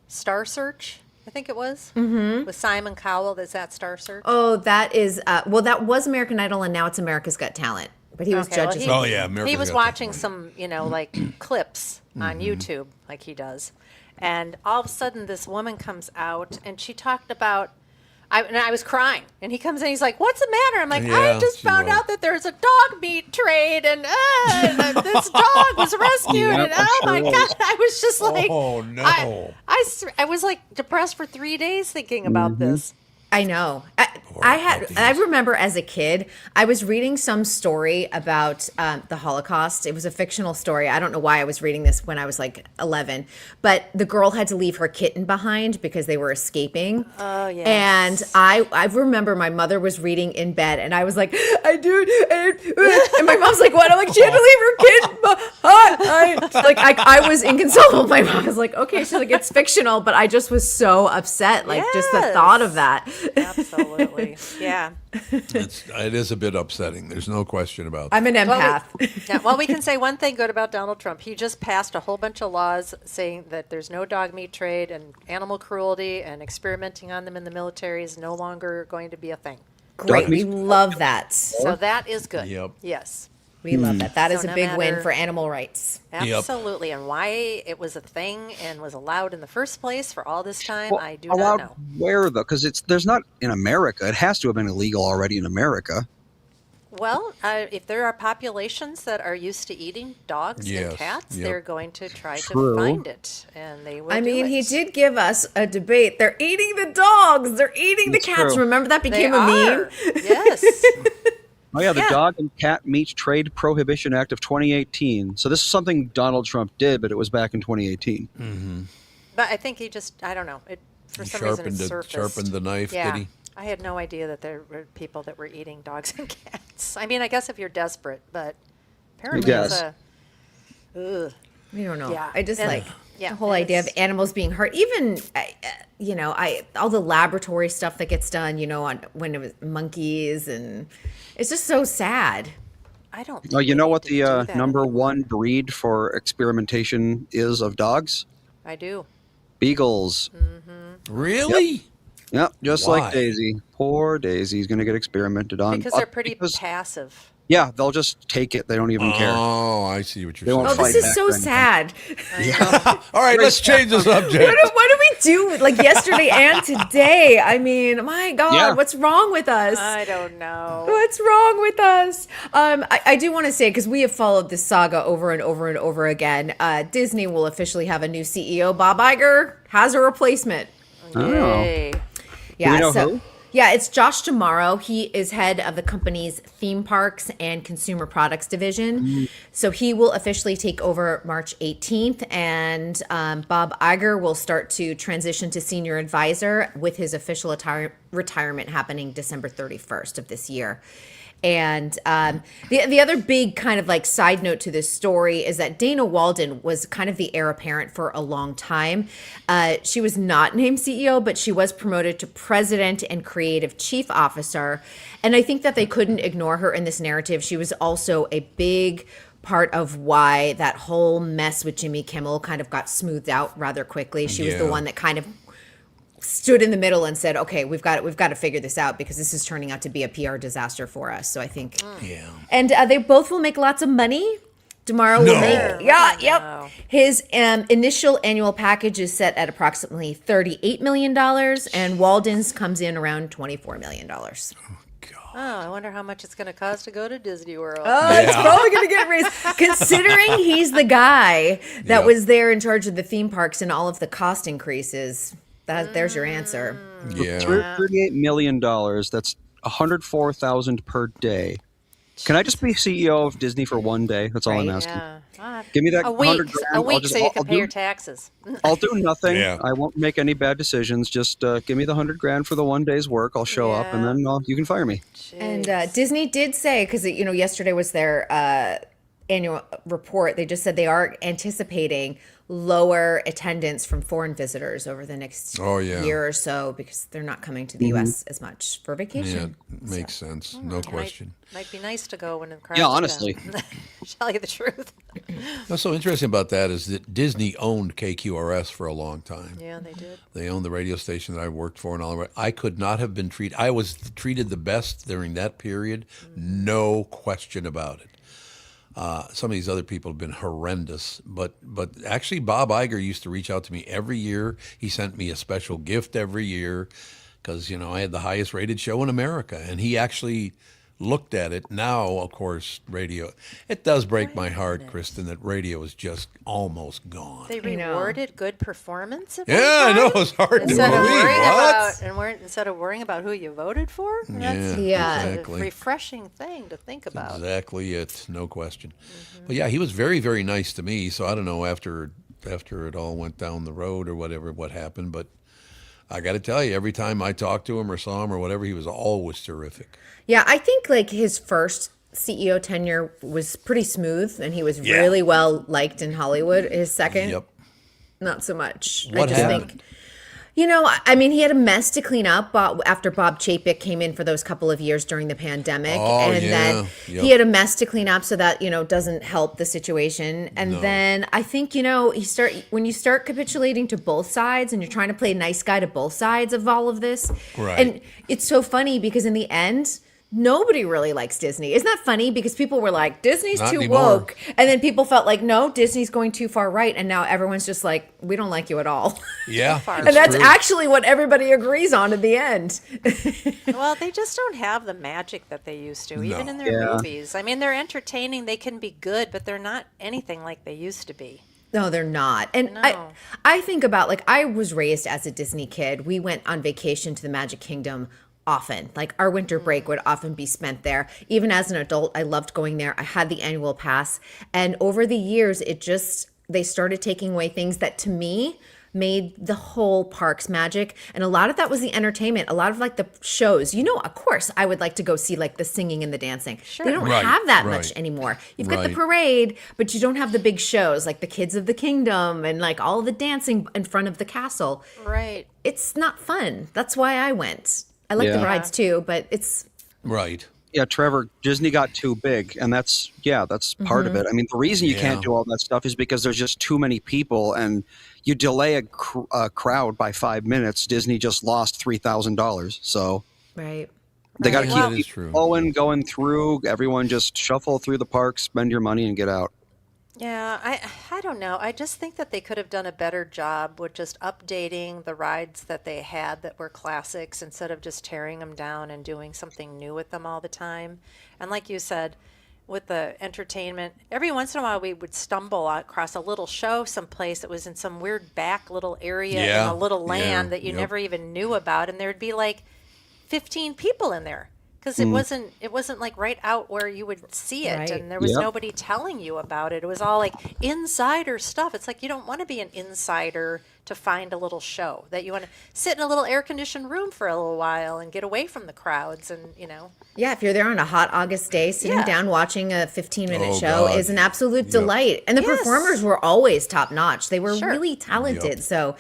Speaker 3: Star Search, I think it was, with Simon Cowell. Is that Star Search?
Speaker 6: Oh, that is well, that was American Idol, and now it's America's Got Talent. But he was
Speaker 3: Okay, well,
Speaker 6: judging.
Speaker 3: he-
Speaker 2: Oh, yeah. America's
Speaker 3: he was
Speaker 2: Got
Speaker 3: watching
Speaker 2: Talent.
Speaker 3: some, like clips on YouTube, like he does, and all of a sudden this woman comes out, and she talked about. I was crying, and he comes in. He's like, "What's the matter?" I'm like,
Speaker 2: Yeah,
Speaker 3: "I just
Speaker 2: she
Speaker 3: found
Speaker 2: was.
Speaker 3: out that there's a dog meat trade, and this dog was rescued,
Speaker 1: Yep,
Speaker 3: and
Speaker 1: I'm
Speaker 3: oh
Speaker 1: sure
Speaker 3: my
Speaker 1: it was.
Speaker 3: god!" I was just like,
Speaker 2: Oh, no.
Speaker 3: I was like depressed for 3 days thinking about this.
Speaker 6: I know.
Speaker 2: Poor
Speaker 6: I
Speaker 2: puppies.
Speaker 6: remember as a kid, I was reading some story about the Holocaust. It was a fictional story. I don't know why I was reading this when I was like 11, but the girl had to leave her kitten behind because they were escaping.
Speaker 3: Oh, yes.
Speaker 6: And I remember my mother was reading in bed, and I was like, I do, and my mom's like, what? I'm like, she had to leave her kitten behind. Like I was inconsolable. My mom was like, okay, she's like, it's fictional, but I just was so upset, like just the thought of that.
Speaker 3: Absolutely. Yeah.
Speaker 2: It is a bit upsetting. There's no question about that.
Speaker 6: I'm an empath.
Speaker 3: Well, we can say one thing good about Donald Trump. He just passed a whole bunch of laws saying that there's no dog meat trade and animal cruelty and experimenting on them in the military is no longer going to be a thing.
Speaker 6: Great.
Speaker 1: Dog
Speaker 6: We
Speaker 1: meat-
Speaker 6: love that.
Speaker 3: So that is good.
Speaker 2: Yep.
Speaker 3: Yes.
Speaker 6: We love that. That is
Speaker 3: So
Speaker 6: a
Speaker 3: no
Speaker 6: big win
Speaker 3: matter-
Speaker 6: for animal rights.
Speaker 3: Absolutely. And why it was a thing and was allowed in the first place for all this time,
Speaker 1: Well,
Speaker 3: I do
Speaker 1: allowed
Speaker 3: not know.
Speaker 1: where though? Because there's not in America. It has to have been illegal already in America.
Speaker 3: Well, if there are populations that are used to eating dogs
Speaker 2: Yes,
Speaker 3: and cats,
Speaker 2: yep.
Speaker 3: they're going to try
Speaker 1: True.
Speaker 3: to find it, and they will.
Speaker 6: I mean,
Speaker 3: do
Speaker 6: he
Speaker 3: it.
Speaker 6: did give us a debate. They're eating the dogs. They're eating
Speaker 1: That's
Speaker 6: the cats.
Speaker 1: true.
Speaker 6: Remember that
Speaker 3: They
Speaker 6: became a
Speaker 3: are.
Speaker 6: meme?
Speaker 3: Yes.
Speaker 1: Oh yeah, the
Speaker 3: Yeah.
Speaker 1: Dog and Cat Meat Trade Prohibition Act of 2018. So this is something Donald Trump did, but it was back in 2018.
Speaker 3: But I think he just, I don't know. It for some reason it surfaced.
Speaker 2: Sharpened the knife,
Speaker 3: Yeah.
Speaker 2: did he?
Speaker 3: I had no idea that there were people that were eating dogs and cats. I mean, I guess if you're desperate, but apparently it's
Speaker 1: guess.
Speaker 3: ugh.
Speaker 6: We don't know.
Speaker 3: Yeah.
Speaker 6: I just
Speaker 3: And-
Speaker 6: like
Speaker 3: yeah,
Speaker 6: the whole
Speaker 3: and
Speaker 6: idea of
Speaker 3: it's-
Speaker 6: animals being hurt. Even, all the laboratory stuff that gets done, on when it was monkeys, and it's just so sad.
Speaker 3: I don't.
Speaker 1: Oh,
Speaker 3: think
Speaker 1: you
Speaker 3: we
Speaker 1: know
Speaker 3: need
Speaker 1: what
Speaker 3: to
Speaker 1: the
Speaker 3: do that
Speaker 1: number
Speaker 3: anymore.
Speaker 1: one breed for experimentation is of dogs?
Speaker 3: I do.
Speaker 1: Beagles.
Speaker 2: Really?
Speaker 1: Yep, just
Speaker 2: Why?
Speaker 1: like Daisy. Poor Daisy's going to get experimented on.
Speaker 3: Because they're pretty
Speaker 1: because-
Speaker 3: passive.
Speaker 1: Yeah, they'll just take it. They don't even care.
Speaker 2: Oh, I see what
Speaker 1: They
Speaker 2: you're
Speaker 1: won't
Speaker 6: Oh,
Speaker 2: saying.
Speaker 1: fight
Speaker 6: this is
Speaker 1: back
Speaker 6: so
Speaker 1: or anything.
Speaker 6: sad.
Speaker 2: All right, let's change the subject.
Speaker 6: What do we do like yesterday and today? I mean, my God,
Speaker 1: Yeah.
Speaker 6: what's wrong with us?
Speaker 3: I don't know.
Speaker 6: What's wrong with us? I do want to say, because we have followed this saga over and over and over again, Disney will officially have a new CEO. Bob Iger has a replacement.
Speaker 3: Yay.
Speaker 6: Yeah,
Speaker 1: we know who?
Speaker 6: Yeah, it's Josh Damaro. He is head of the company's theme parks and consumer products division. So he will officially take over March 18th, and Bob Iger will start to transition to senior advisor with his official retirement happening December 31st of this year. And the other big kind of like side note to this story is that Dana Walden was kind of the heir apparent for a long time. She was not named CEO, but she was promoted to president and creative chief officer. And I think that they couldn't ignore her in this narrative. She was also a big part of why that whole mess with Jimmy Kimmel kind of got smoothed out rather quickly. She was the
Speaker 2: Yeah.
Speaker 6: one that kind of stood in the middle and said, "Okay, we've got to figure this out because this is turning out to be a PR disaster for us." So I think,
Speaker 2: Yeah.
Speaker 6: and they both will make lots of money. Tomorrow will
Speaker 2: No.
Speaker 6: make,
Speaker 3: No.
Speaker 6: His initial annual package is set at approximately $38 million, and Walden's comes in around $24 million.
Speaker 3: Oh, I wonder how much it's going to cost to go to Disney World.
Speaker 6: Oh, it's probably going to get raised. Considering he's the guy that
Speaker 2: Yep.
Speaker 6: was there in charge of the theme parks and all of the cost increases, there's your answer.
Speaker 2: Yeah.
Speaker 1: $38 million. That's $104,000 per day. Can I just be CEO of Disney for one day? That's all I'm
Speaker 6: Right.
Speaker 1: asking.
Speaker 3: Yeah.
Speaker 1: Give me that
Speaker 3: A week.
Speaker 1: $100,000.
Speaker 3: A week
Speaker 1: I'll just-
Speaker 3: so you
Speaker 1: I'll
Speaker 3: can pay
Speaker 1: do-
Speaker 3: your taxes.
Speaker 1: I'll do nothing.
Speaker 2: Yeah.
Speaker 1: I won't make any bad decisions. Just give me the $100,000 for the one day's work. I'll show up, and
Speaker 3: Yeah.
Speaker 1: then you can fire me.
Speaker 6: And Disney did say, because yesterday was their annual report, they just said they are anticipating lower attendance from foreign visitors over the next year or so because they're not coming to the U.S. as much for
Speaker 2: Yeah,
Speaker 6: vacation.
Speaker 2: makes sense. No question.
Speaker 3: Might be nice to go when the crowds
Speaker 1: Yeah,
Speaker 3: are
Speaker 1: honestly.
Speaker 3: down. Tell you the truth.
Speaker 2: What's so interesting about that is that Disney owned KQRS for a long time.
Speaker 3: Yeah, they did.
Speaker 2: They owned the radio station that I worked for and all that. I could not have been treated. I was treated the best during that period, no question about it. Some of these other people have been horrendous, but actually Bob Iger used to reach out to me every year. He sent me a special gift every year because I had the highest rated show in America, and he actually looked at it. Now, of course, radio. It does break my heart, Kristen, that radio is just almost gone.
Speaker 3: They
Speaker 6: I know.
Speaker 3: rewarded good performance. At
Speaker 2: Yeah,
Speaker 3: one
Speaker 2: I know.
Speaker 3: time?
Speaker 2: It's hard to
Speaker 3: Instead of
Speaker 2: believe.
Speaker 3: worrying
Speaker 2: What?
Speaker 3: instead of worrying about who you voted for. That's
Speaker 6: Yeah.
Speaker 3: a
Speaker 2: exactly.
Speaker 3: refreshing thing to think about.
Speaker 2: Exactly it. No question. But yeah, he was very, very nice to me. So I don't know after it all went down the road or whatever, what happened. But I got to tell you, every time I talked to him or saw him or whatever, he was always terrific.
Speaker 6: Yeah, I think like his first CEO tenure was pretty smooth, and he was
Speaker 2: Yeah.
Speaker 6: really well liked in Hollywood. His second,
Speaker 2: Yep.
Speaker 6: not so much.
Speaker 2: What
Speaker 6: I just
Speaker 2: happened?
Speaker 6: think, I mean, he had a mess to clean up after Bob Chapek came in for those couple of years during the pandemic.
Speaker 2: Oh,
Speaker 6: and
Speaker 2: yeah.
Speaker 6: then
Speaker 2: Yep.
Speaker 6: he had a mess to clean up, so that, doesn't help the situation. And
Speaker 2: No.
Speaker 6: then I think, when you start capitulating to both sides and you're trying to play nice guy to both sides of all of this.
Speaker 2: Right.
Speaker 6: And it's so funny because in the end, nobody really likes Disney. Isn't that funny? Because people were like, Disney's
Speaker 2: Not
Speaker 6: too
Speaker 2: anymore.
Speaker 6: woke. And then people felt like, no, Disney's going too far right. And now everyone's just like, we don't like you at all.
Speaker 2: Yeah.
Speaker 3: far.
Speaker 6: And that's
Speaker 2: true.
Speaker 6: actually what everybody agrees on in the end.
Speaker 3: Well, they just don't have the magic that they used to, even
Speaker 2: No.
Speaker 3: in their
Speaker 1: Yeah.
Speaker 3: movies. I mean, they're entertaining. They can be good, but they're not anything like they used to be.
Speaker 6: No, they're not. And
Speaker 3: No.
Speaker 6: I think about, like, I was raised as a Disney kid. We went on vacation to the Magic Kingdom often. Like, our winter break would often be spent there. Even as an adult, I loved going there. I had the annual pass. And over the years, they started taking away things that to me made the whole parks magic. And a lot of that was the entertainment, a lot of like the shows. Of course, I would like to go see like the singing and the dancing.
Speaker 3: Sure.
Speaker 6: They don't
Speaker 2: Right,
Speaker 6: have that
Speaker 2: right.
Speaker 6: much anymore. You've got the
Speaker 2: Right.
Speaker 6: parade, but you don't have the big shows like the Kids of the Kingdom and like all the dancing in front of the castle.
Speaker 3: Right.
Speaker 6: It's not fun. That's why I went. I like the
Speaker 1: Yeah.
Speaker 6: rides too, but it's
Speaker 2: Right.
Speaker 1: Yeah, Trevor, Disney got too big, and that's part of it. I mean, the reason you can't
Speaker 2: Yeah.
Speaker 1: do all that stuff is because there's just too many people, and you delay a crowd by 5 minutes. Disney just lost $3,000, so
Speaker 6: right.
Speaker 1: they got to
Speaker 3: Right.
Speaker 2: That
Speaker 1: keep
Speaker 2: is true.
Speaker 1: going through. Everyone just shuffle through the parks, spend your money, and get out.
Speaker 3: Yeah, I don't know. I just think that they could have done a better job with just updating the rides that they had that were classics instead of just tearing them down and doing something new with them all the time. And like you said, with the entertainment, every once in a while we would stumble across a little show someplace that was in some weird back little area in
Speaker 2: Yeah,
Speaker 3: a little land
Speaker 2: yeah,
Speaker 3: that you
Speaker 2: yep.
Speaker 3: never even knew about, and there'd be like 15 people in there. Because it wasn't like right out where you would see it,
Speaker 6: Right.
Speaker 3: and there was
Speaker 1: Yep.
Speaker 3: nobody telling you about it. It was all like insider stuff. It's like you don't want to be an insider to find a little show, that you want to sit in a little air conditioned room for a little while and get away from the crowds, and
Speaker 6: Yeah, if you're there on a hot August day, sitting
Speaker 3: Yeah.
Speaker 6: down watching a 15-minute
Speaker 2: Oh,
Speaker 6: show
Speaker 2: God.
Speaker 6: is an absolute
Speaker 2: Yep.
Speaker 6: delight. And the
Speaker 3: Yes.
Speaker 6: performers were always top notch. They were
Speaker 3: Sure.
Speaker 6: really talented.
Speaker 2: Yep.
Speaker 6: So,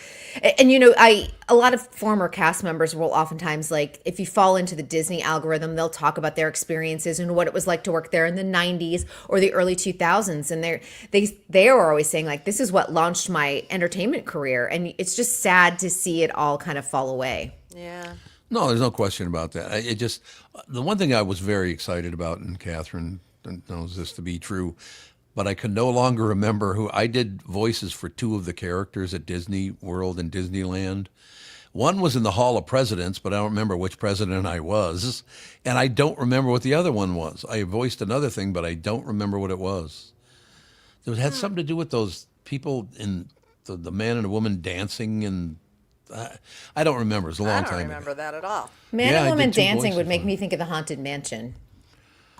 Speaker 6: and a lot of former cast members will oftentimes, like, if you fall into the Disney algorithm, they'll talk about their experiences and what it was like to work there in the 90s or the early 2000s. And they are always saying, like, this is what launched my entertainment career. And it's just sad to see it all kind of fall away.
Speaker 3: yeah.
Speaker 2: No, there's no question about that. The one thing I was very excited about, and Catherine knows this to be true, but I can no longer remember who I did voices for two of the characters at Disney World and Disneyland. One was in the Hall of Presidents, but I don't remember which president I was. And I don't remember what the other one was. I voiced another thing, but I don't remember what it was. It had something to do with those people in the man and the woman dancing, and I don't remember. It was a long
Speaker 3: I don't
Speaker 2: time
Speaker 3: remember
Speaker 2: ago.
Speaker 3: that at all.
Speaker 6: Man
Speaker 2: Yeah, I
Speaker 6: and Woman
Speaker 2: did two
Speaker 6: Dancing would
Speaker 2: voices
Speaker 6: make
Speaker 2: on
Speaker 6: me
Speaker 2: it.
Speaker 6: think of the Haunted Mansion.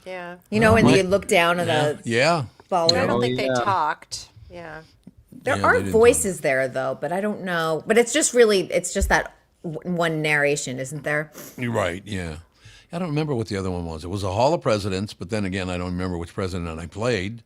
Speaker 3: Yeah.
Speaker 6: When
Speaker 2: my-
Speaker 6: you look down at a
Speaker 2: Yeah.
Speaker 6: ballroom.
Speaker 3: I don't
Speaker 1: Oh,
Speaker 3: think they
Speaker 1: yeah.
Speaker 3: talked. Yeah.
Speaker 6: There
Speaker 2: Yeah,
Speaker 6: are
Speaker 2: they didn't
Speaker 6: voices there though, but I don't know. But it's just that one narration, isn't there?
Speaker 2: You're right, yeah. I don't remember what the other one was. It was a Hall of Presidents, but then again, I don't remember which president I played.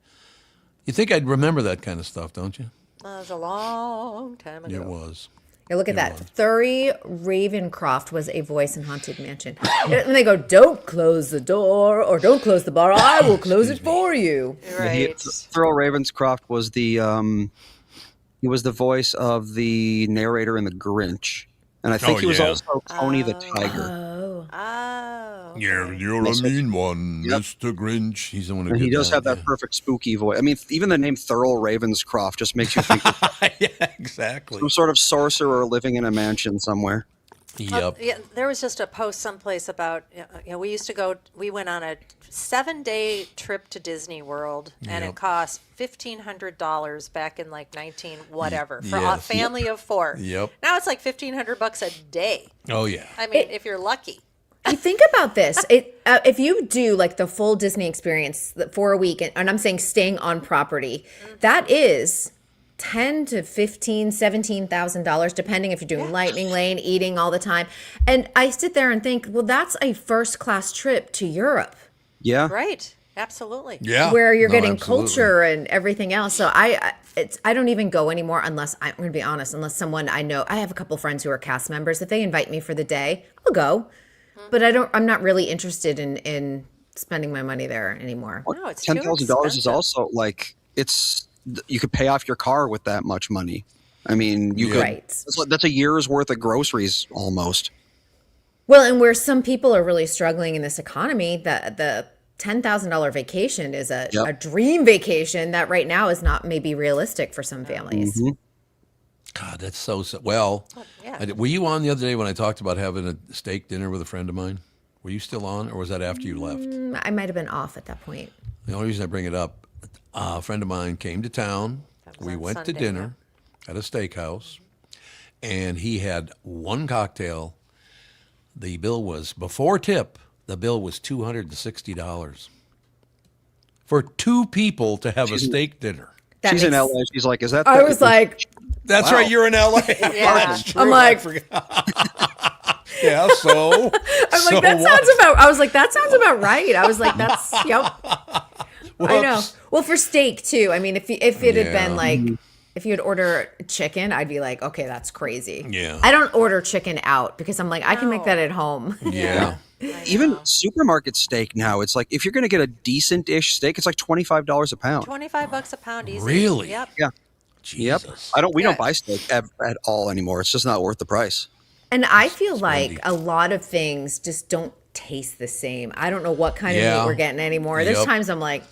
Speaker 2: You think I'd remember that kind of stuff, don't you?
Speaker 3: That was a long time ago.
Speaker 2: It was.
Speaker 6: Yeah, look at
Speaker 2: It
Speaker 6: that.
Speaker 2: was.
Speaker 6: Thury Ravencroft was a voice in Haunted Mansion. And they go, "Don't close the door or don't close the bar. I will close it for you."
Speaker 3: Right.
Speaker 1: Thurl Ravenscroft was he was the voice of the narrator in The Grinch, and I think
Speaker 2: Oh,
Speaker 1: he was
Speaker 2: yeah.
Speaker 1: also Tony the Tiger.
Speaker 3: Oh.
Speaker 2: Yeah, you're a mean one, Mr. Grinch. He's the one who
Speaker 1: And he
Speaker 2: did
Speaker 1: does have that perfect spooky voice. I mean, even the name Thurl Ravenscroft just makes you think of
Speaker 2: yeah, exactly.
Speaker 1: some sort of sorcerer living in a mansion somewhere.
Speaker 2: Yep.
Speaker 3: Yeah, there was just a post someplace about, we went on a 7-day trip to Disney World, and
Speaker 2: Yep.
Speaker 3: it cost $1,500 back in like 19 whatever for a
Speaker 2: yes.
Speaker 3: family of 4.
Speaker 2: Yep.
Speaker 3: Now it's like $1,500 a day.
Speaker 2: Oh, yeah.
Speaker 3: I mean, if you're lucky.
Speaker 6: You think about this. If you do like the full Disney experience for a week, and I'm saying staying on property, that is $10 to $15, $17,000, depending if you're doing lightning lane, eating all the time. And I sit there and think, well, that's a first class trip to Europe.
Speaker 1: Yeah.
Speaker 3: Right. Absolutely.
Speaker 2: Yeah.
Speaker 6: Where you're
Speaker 2: No,
Speaker 6: getting
Speaker 2: absolutely.
Speaker 6: culture and everything else. So I don't even go anymore unless, I'm going to be honest, unless someone I know, I have a couple friends who are cast members. If they invite me for the day, I'll go. But I'm not really interested in spending my money there anymore.
Speaker 3: No, it's too
Speaker 1: $10,000 is
Speaker 3: expensive.
Speaker 1: also like you could pay off your car with that much money. I mean, you could.
Speaker 6: Right.
Speaker 1: That's a year's worth of groceries almost.
Speaker 6: Well, and where some people are really struggling in this economy, the $10,000 vacation is a dream vacation that right now is not maybe realistic for some families.
Speaker 1: Mm-hmm.
Speaker 2: God, that's so well.
Speaker 3: yeah.
Speaker 2: Were you on the other day when I talked about having a steak dinner with a friend of mine? Were you still on, or was that after you left?
Speaker 6: I might have been off at that point.
Speaker 2: The only reason I bring it up, a friend of mine came to town.
Speaker 3: That was
Speaker 2: We
Speaker 3: on
Speaker 2: went to
Speaker 3: Sunday,
Speaker 2: dinner at a steakhouse, and he had one cocktail. The bill was, before tip, the bill was $260 for 2 people to have a steak dinner.
Speaker 6: That
Speaker 1: She's in
Speaker 6: makes-
Speaker 1: LA. She's like, is that?
Speaker 6: I was like,
Speaker 2: That's
Speaker 1: Wow.
Speaker 2: right, you're in LA.
Speaker 3: Yeah.
Speaker 2: That's true.
Speaker 6: I'm like-
Speaker 2: I forgot. Yeah, so.
Speaker 6: I'm like, that sounds about, I was like, that sounds about right. I was like, that's, yep. I know. Well, for steak too. I mean, if it had been like, if you had ordered chicken, I'd be like, okay, that's crazy.
Speaker 2: Yeah.
Speaker 6: I don't order chicken out because I'm like, I can make that at home.
Speaker 2: Yeah.
Speaker 1: Even supermarket steak now, it's like if you're going to get a decent-ish steak, it's like $25 a pound.
Speaker 3: $25 a pound easy.
Speaker 2: Really?
Speaker 3: Yep.
Speaker 1: Yeah.
Speaker 2: Jesus.
Speaker 1: Yep. We
Speaker 3: Yeah.
Speaker 1: don't buy steak at all anymore. It's just not worth the price.
Speaker 6: And I feel like a lot of things just don't taste the same. I don't know what kind of
Speaker 2: Yeah.
Speaker 6: meat we're getting anymore. There's
Speaker 2: Yep.
Speaker 6: times I'm like,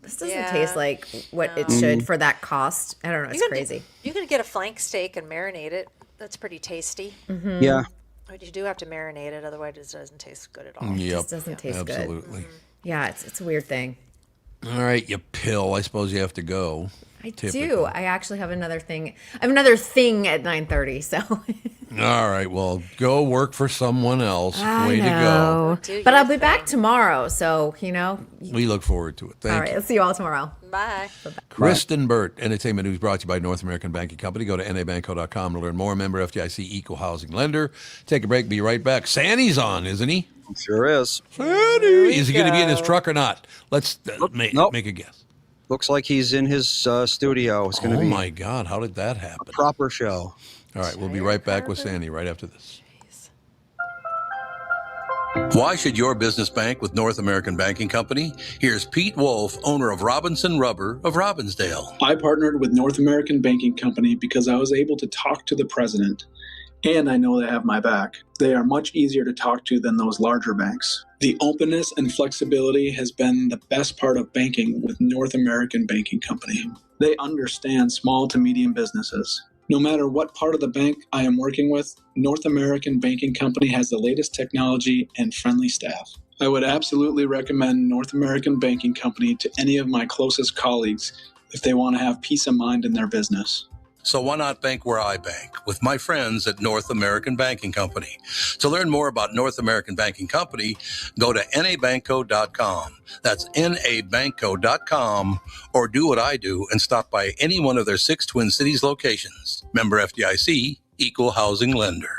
Speaker 6: this doesn't
Speaker 3: Yeah.
Speaker 6: taste like what it should for that cost. I don't know. It's
Speaker 3: You can-
Speaker 6: crazy.
Speaker 3: You can get a flank steak and marinate it. That's pretty tasty.
Speaker 1: Yeah.
Speaker 3: But you do have to marinate it, otherwise it doesn't taste good at all.
Speaker 2: Yep.
Speaker 6: just doesn't taste good.
Speaker 2: Absolutely.
Speaker 6: Yeah, it's a weird thing.
Speaker 2: All right, you pill. I suppose you have to go.
Speaker 6: I
Speaker 2: Typically.
Speaker 6: do. I actually have another thing. I have another thing at 9:30. So
Speaker 2: All right, well, go work for someone else.
Speaker 6: I
Speaker 2: Way
Speaker 6: know.
Speaker 3: Do
Speaker 6: But
Speaker 3: your
Speaker 6: I'll be back
Speaker 3: thing.
Speaker 6: tomorrow. So
Speaker 2: We look forward to it. Thank
Speaker 6: all
Speaker 2: you.
Speaker 6: right. I'll see you all tomorrow.
Speaker 3: Bye.
Speaker 2: Kristen Burt, Entertainment News brought to you by North American Banking Company. Go to nabanco.com to learn more. Member FDIC Equal Housing Lender. Take a break. Be right back. Sandy's on, isn't he?
Speaker 1: Sure is.
Speaker 2: Sandy. Is he going to be in his
Speaker 3: go.
Speaker 2: truck or not? Let's
Speaker 1: Nope.
Speaker 2: make a guess.
Speaker 1: Looks like he's in his studio. It's going to
Speaker 2: Oh,
Speaker 1: be
Speaker 2: my God. How did that
Speaker 1: a
Speaker 2: happen?
Speaker 1: proper show.
Speaker 2: All right, we'll be right back with Sandy right after this.
Speaker 3: Jeez.
Speaker 2: Why should your business bank with North American Banking Company? Here's Pete Wolf, owner of Robinson Rubber of Robbinsdale.
Speaker 7: I partnered with North American Banking Company because I was able to talk to the president, and I know they have my back. They are much easier to talk to than those larger banks. The openness and flexibility has been the best part of banking with North American Banking Company. They understand small to medium businesses. No matter what part of the bank I am working with, North American Banking Company has the latest technology and friendly staff. I would absolutely recommend North American Banking Company to any of my closest colleagues if they want to have peace of mind in their business.
Speaker 2: So why not bank where I bank, with my friends at North American Banking Company? To learn more about North American Banking Company, go to nabanco.com. That's nabanco.com, or do what I do and stop by any one of their 6 Twin Cities locations. Member FDIC, Equal Housing Lender.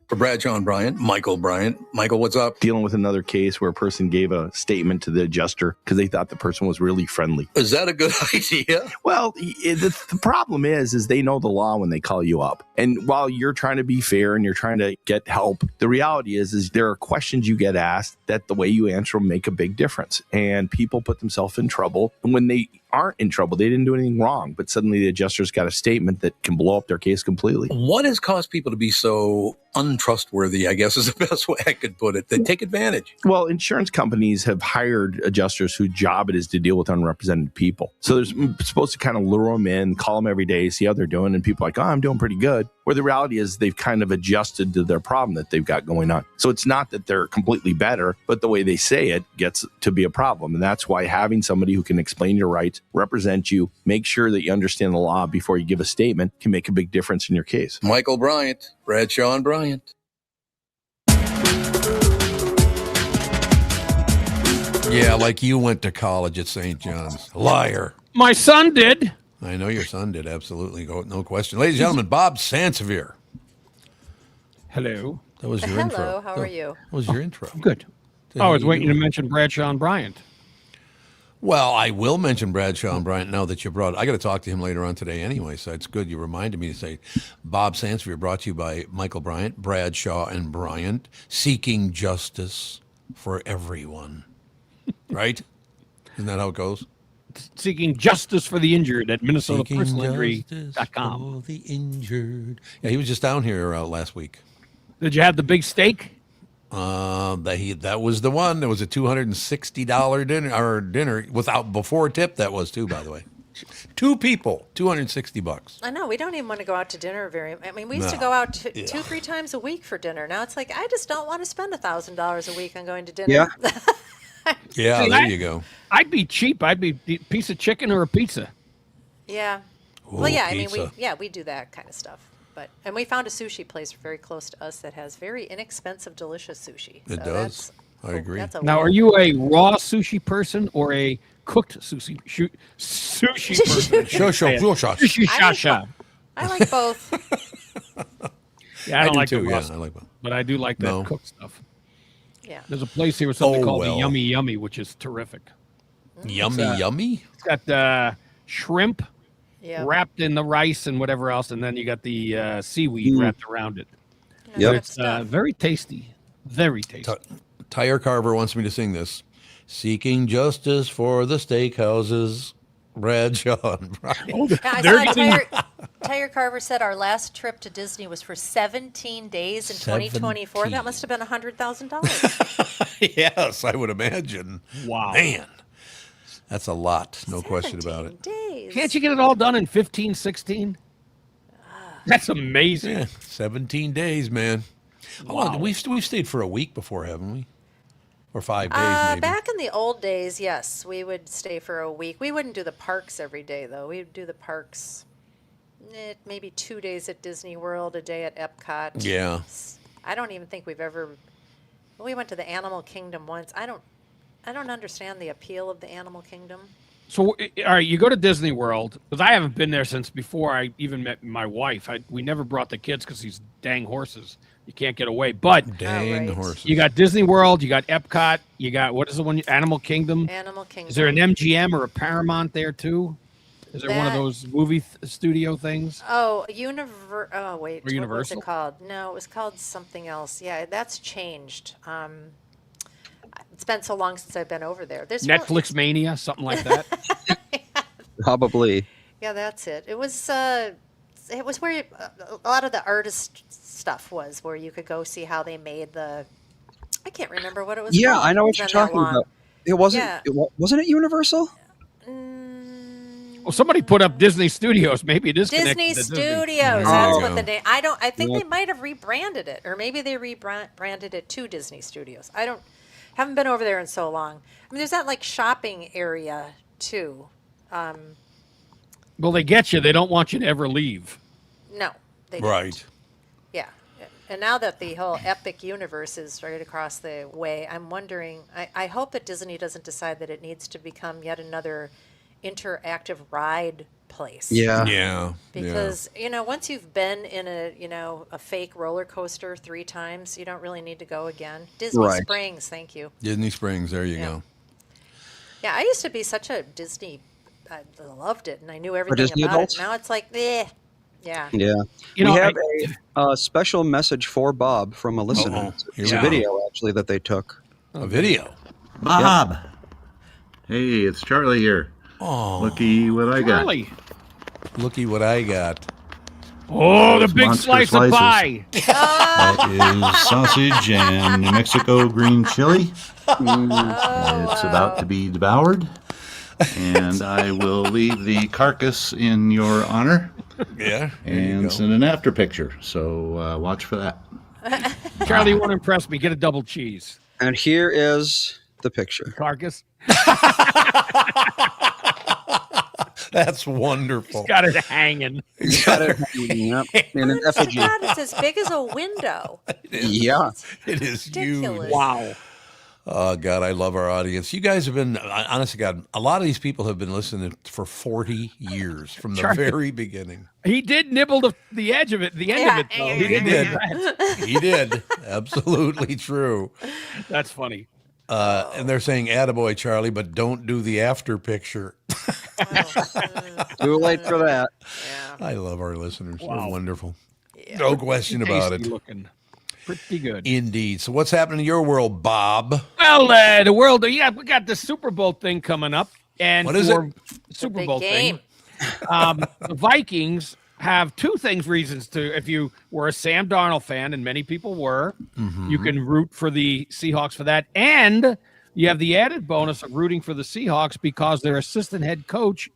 Speaker 2: For Bradshaw and Bryant, Michael Bryant. Michael, what's up?
Speaker 5: Dealing with another case where a person gave a statement to the adjuster because they thought the person was really friendly.
Speaker 2: Is that a good idea?
Speaker 5: Well, the problem is they know the law when they call you up. And while you're trying to be fair and you're trying to get help, the reality is there are questions you get asked that the way you answer them make a big difference. And people put themselves in trouble. And when they aren't in trouble, they didn't do anything wrong, but suddenly the adjuster's got a statement that can blow up their case completely.
Speaker 2: What has caused people to be so untrustworthy, I guess is the best way I could put it? They take advantage.
Speaker 5: Well, insurance companies have hired adjusters whose job it is to deal with unrepresented people. So they're supposed to kind of lure them in, call them every day, see how they're doing. And people are like, oh, I'm doing pretty good. where the reality is they've kind of adjusted to their problem that they've got going on. So it's not that they're completely better, but the way they say it gets to be a problem. And that's why having somebody who can explain your rights, represent you, make sure that you understand the law before you give a statement can make a big difference in your case.
Speaker 2: Michael Bryant, Bradshaw and Bryant. Yeah, like you went to college at St. John's. Liar.
Speaker 8: My son did.
Speaker 2: I know your son did, absolutely. No question. Ladies and gentlemen, Bob Sansevier.
Speaker 8: Hello.
Speaker 2: That was your intro.
Speaker 3: Hello, how are you?
Speaker 2: That was your intro.
Speaker 8: Good. I was waiting to mention Bradshaw and Bryant.
Speaker 2: Well, I will mention Bradshaw and Bryant now that you brought it. I got to talk to him later on today anyway, so it's good you reminded me to say Bob Sansevier brought to you by Michael Bryant, Bradshaw and Bryant, seeking justice for everyone. Right? Isn't that how it goes?
Speaker 8: Seeking justice for the injured at
Speaker 2: Seeking
Speaker 8: MinnesotaPersonalInjury.com.
Speaker 2: for the injured. Yeah, he was just down here last week.
Speaker 8: Did you have the big steak?
Speaker 2: That was the one. There was a $260 dinner without before tip. That was too, by the way. 2 people, $260.
Speaker 3: I know, we don't even want to go out to dinner we used to go out 2-3 times a week for dinner. Now it's like, I just don't want to spend $1,000 a week on going to dinner.
Speaker 1: Yeah.
Speaker 2: Yeah,
Speaker 8: See,
Speaker 2: there you go.
Speaker 8: I'd be cheap. I'd be a piece of chicken or a pizza.
Speaker 3: Yeah.
Speaker 2: Ooh,
Speaker 3: Well, yeah,
Speaker 2: pizza.
Speaker 3: we do that kind of stuff. And we found a sushi place very close to us that has very inexpensive, delicious sushi.
Speaker 2: It does. I agree.
Speaker 3: That's a
Speaker 8: Now,
Speaker 3: win.
Speaker 8: are you a raw sushi person or a cooked sushi person?
Speaker 2: Sure.
Speaker 8: Sushi shasha.
Speaker 3: I like both.
Speaker 8: Yeah, I don't
Speaker 2: do
Speaker 8: like
Speaker 2: too.
Speaker 8: the
Speaker 2: Yeah,
Speaker 8: raw stuff,
Speaker 2: I like both.
Speaker 8: but I do like that
Speaker 2: No.
Speaker 8: cooked stuff.
Speaker 3: Yeah.
Speaker 8: There's a place here with something
Speaker 2: Oh,
Speaker 8: called
Speaker 2: well.
Speaker 8: the Yummy Yummy, which is terrific.
Speaker 2: Yummy.
Speaker 8: It's got shrimp
Speaker 3: Yeah.
Speaker 8: wrapped in the rice and whatever else, and then you got the seaweed wrapped around it.
Speaker 1: Yep.
Speaker 8: It's very tasty. Very tasty.
Speaker 2: Tire Carver wants me to sing this. Seeking justice for the steakhouses, Bradshaw and Bryant.
Speaker 3: I
Speaker 8: They're
Speaker 3: saw
Speaker 8: getting-
Speaker 3: Tire Carver said our last trip to Disney was for 17 days in 2024. That must have been $100,000.
Speaker 2: Yes, I would imagine.
Speaker 8: Wow.
Speaker 2: Man, that's a lot. No question about it.
Speaker 3: 17 days.
Speaker 8: Can't you get it all done in 15, 16? That's amazing.
Speaker 2: Yeah, 17 days, man.
Speaker 8: Wow.
Speaker 2: Oh, we've stayed for a week before, haven't we? Or 5 days, maybe.
Speaker 3: Back in the old days, yes, we would stay for a week. We wouldn't do the parks every day, though. We would do the parks maybe 2 days at Disney World, a day at Epcot.
Speaker 2: Yeah.
Speaker 3: I don't even think we've ever. We went to the Animal Kingdom once. I don't understand the appeal of the Animal Kingdom.
Speaker 8: So, all right, you go to Disney World, because I haven't been there since before I even met my wife. We never brought the kids because these dang horses. You can't get away. But
Speaker 2: Dang
Speaker 3: right.
Speaker 2: horses.
Speaker 8: you got Disney World, you got Epcot, you got, what is the one? Animal Kingdom.
Speaker 3: Animal Kingdom.
Speaker 8: Is there an MGM or a Paramount there, too? Is there one of
Speaker 3: That-
Speaker 8: those movie studio things?
Speaker 3: Oh, wait.
Speaker 8: Or
Speaker 3: What was
Speaker 8: Universal?
Speaker 3: it called? No, it was called something else. Yeah, that's changed. It's been so long since I've been over there. There's really-
Speaker 8: Netflix Mania, something like that.
Speaker 1: Probably.
Speaker 3: Yeah, that's it. It was where a lot of the artist stuff was, where you could go see how they made the. I can't remember what it was.
Speaker 1: Yeah,
Speaker 3: called.
Speaker 1: I know what
Speaker 3: It's
Speaker 1: you're
Speaker 3: been that
Speaker 1: talking
Speaker 3: long.
Speaker 1: about. It wasn't.
Speaker 3: Yeah.
Speaker 1: Wasn't it Universal?
Speaker 8: Well, somebody put up Disney Studios. Maybe it is connected
Speaker 3: Disney
Speaker 8: to
Speaker 3: Studios.
Speaker 2: There
Speaker 3: That's
Speaker 2: you
Speaker 3: what
Speaker 2: go.
Speaker 3: the name. I think
Speaker 1: Yeah.
Speaker 3: they might have rebranded it, or maybe they rebranded it to Disney Studios. Haven't been over there in so long. I mean, there's that like shopping area too.
Speaker 8: Well, they get you. They don't want you to ever leave.
Speaker 3: No, they don't.
Speaker 2: Right.
Speaker 3: Yeah. And now that the whole Epic universe is right across the way, I'm wondering, I hope that Disney doesn't decide that it needs to become yet another interactive ride place.
Speaker 1: Yeah.
Speaker 2: Yeah.
Speaker 3: Because, once you've been in a fake roller coaster 3 times, you don't really need to go again. Disney
Speaker 1: Right.
Speaker 3: Springs, thank you.
Speaker 2: Disney Springs, there you
Speaker 3: Yeah.
Speaker 2: go.
Speaker 3: Yeah, I used to be such a Disney, I loved it, and I knew everything
Speaker 1: Disney
Speaker 3: about
Speaker 1: adult?
Speaker 3: it. Now it's like, eh. Yeah.
Speaker 1: Yeah.
Speaker 8: You know,
Speaker 1: we have a special message for Bob from a listener.
Speaker 2: Uh-oh. Here
Speaker 1: It's
Speaker 2: we
Speaker 1: a
Speaker 2: go.
Speaker 1: video, actually, that they took.
Speaker 2: A video.
Speaker 9: Bob. Hey, it's Charlie here.
Speaker 2: Oh,
Speaker 9: Looky what I got.
Speaker 8: Charlie.
Speaker 2: looky what I got.
Speaker 8: Oh, the big
Speaker 9: Monster
Speaker 8: slice
Speaker 9: slices.
Speaker 8: of pie.
Speaker 9: That is sausage and New Mexico green chili. It's about to be devoured. and I will leave the carcass in your honor
Speaker 2: Yeah. there you
Speaker 9: and
Speaker 2: go.
Speaker 9: send an after picture. So watch for that.
Speaker 8: Charlie, you want to impress me? Get a double cheese.
Speaker 1: And here is the picture.
Speaker 8: Carcass.
Speaker 2: That's wonderful.
Speaker 8: Got it hanging.
Speaker 1: Got it. Yep. In an
Speaker 3: Oh
Speaker 1: effigy.
Speaker 3: God, it's as big as a window.
Speaker 1: Yeah.
Speaker 2: It is huge.
Speaker 3: Ridiculous.
Speaker 8: Wow.
Speaker 2: Oh, God, I love our audience. You guys have been, honest to God, a lot of these people have been listening for 40 years from the
Speaker 8: Charlie.
Speaker 2: very beginning.
Speaker 8: He did nibble the edge of it, the end of it, though. He
Speaker 2: He did.
Speaker 8: did.
Speaker 2: He did. Absolutely true.
Speaker 8: That's funny.
Speaker 2: And they're saying, attaboy, Charlie, but don't do the after picture.
Speaker 1: Too late for that.
Speaker 3: Yeah.
Speaker 2: I love our listeners. They're
Speaker 8: Wow.
Speaker 2: wonderful. No question about
Speaker 8: Tasty
Speaker 2: it.
Speaker 8: looking. Pretty good.
Speaker 2: Indeed. So what's happening in your world, Bob?
Speaker 8: Well, the world, we got the Super Bowl thing coming up. And
Speaker 2: What is
Speaker 8: for
Speaker 2: it?
Speaker 8: Super
Speaker 3: Big
Speaker 8: Bowl
Speaker 3: game.
Speaker 8: thing. The Vikings have reasons to, if you were a Sam Darnold fan, and many people were, you can root for the Seahawks for that. And you have the added bonus of rooting for the Seahawks because their assistant head coach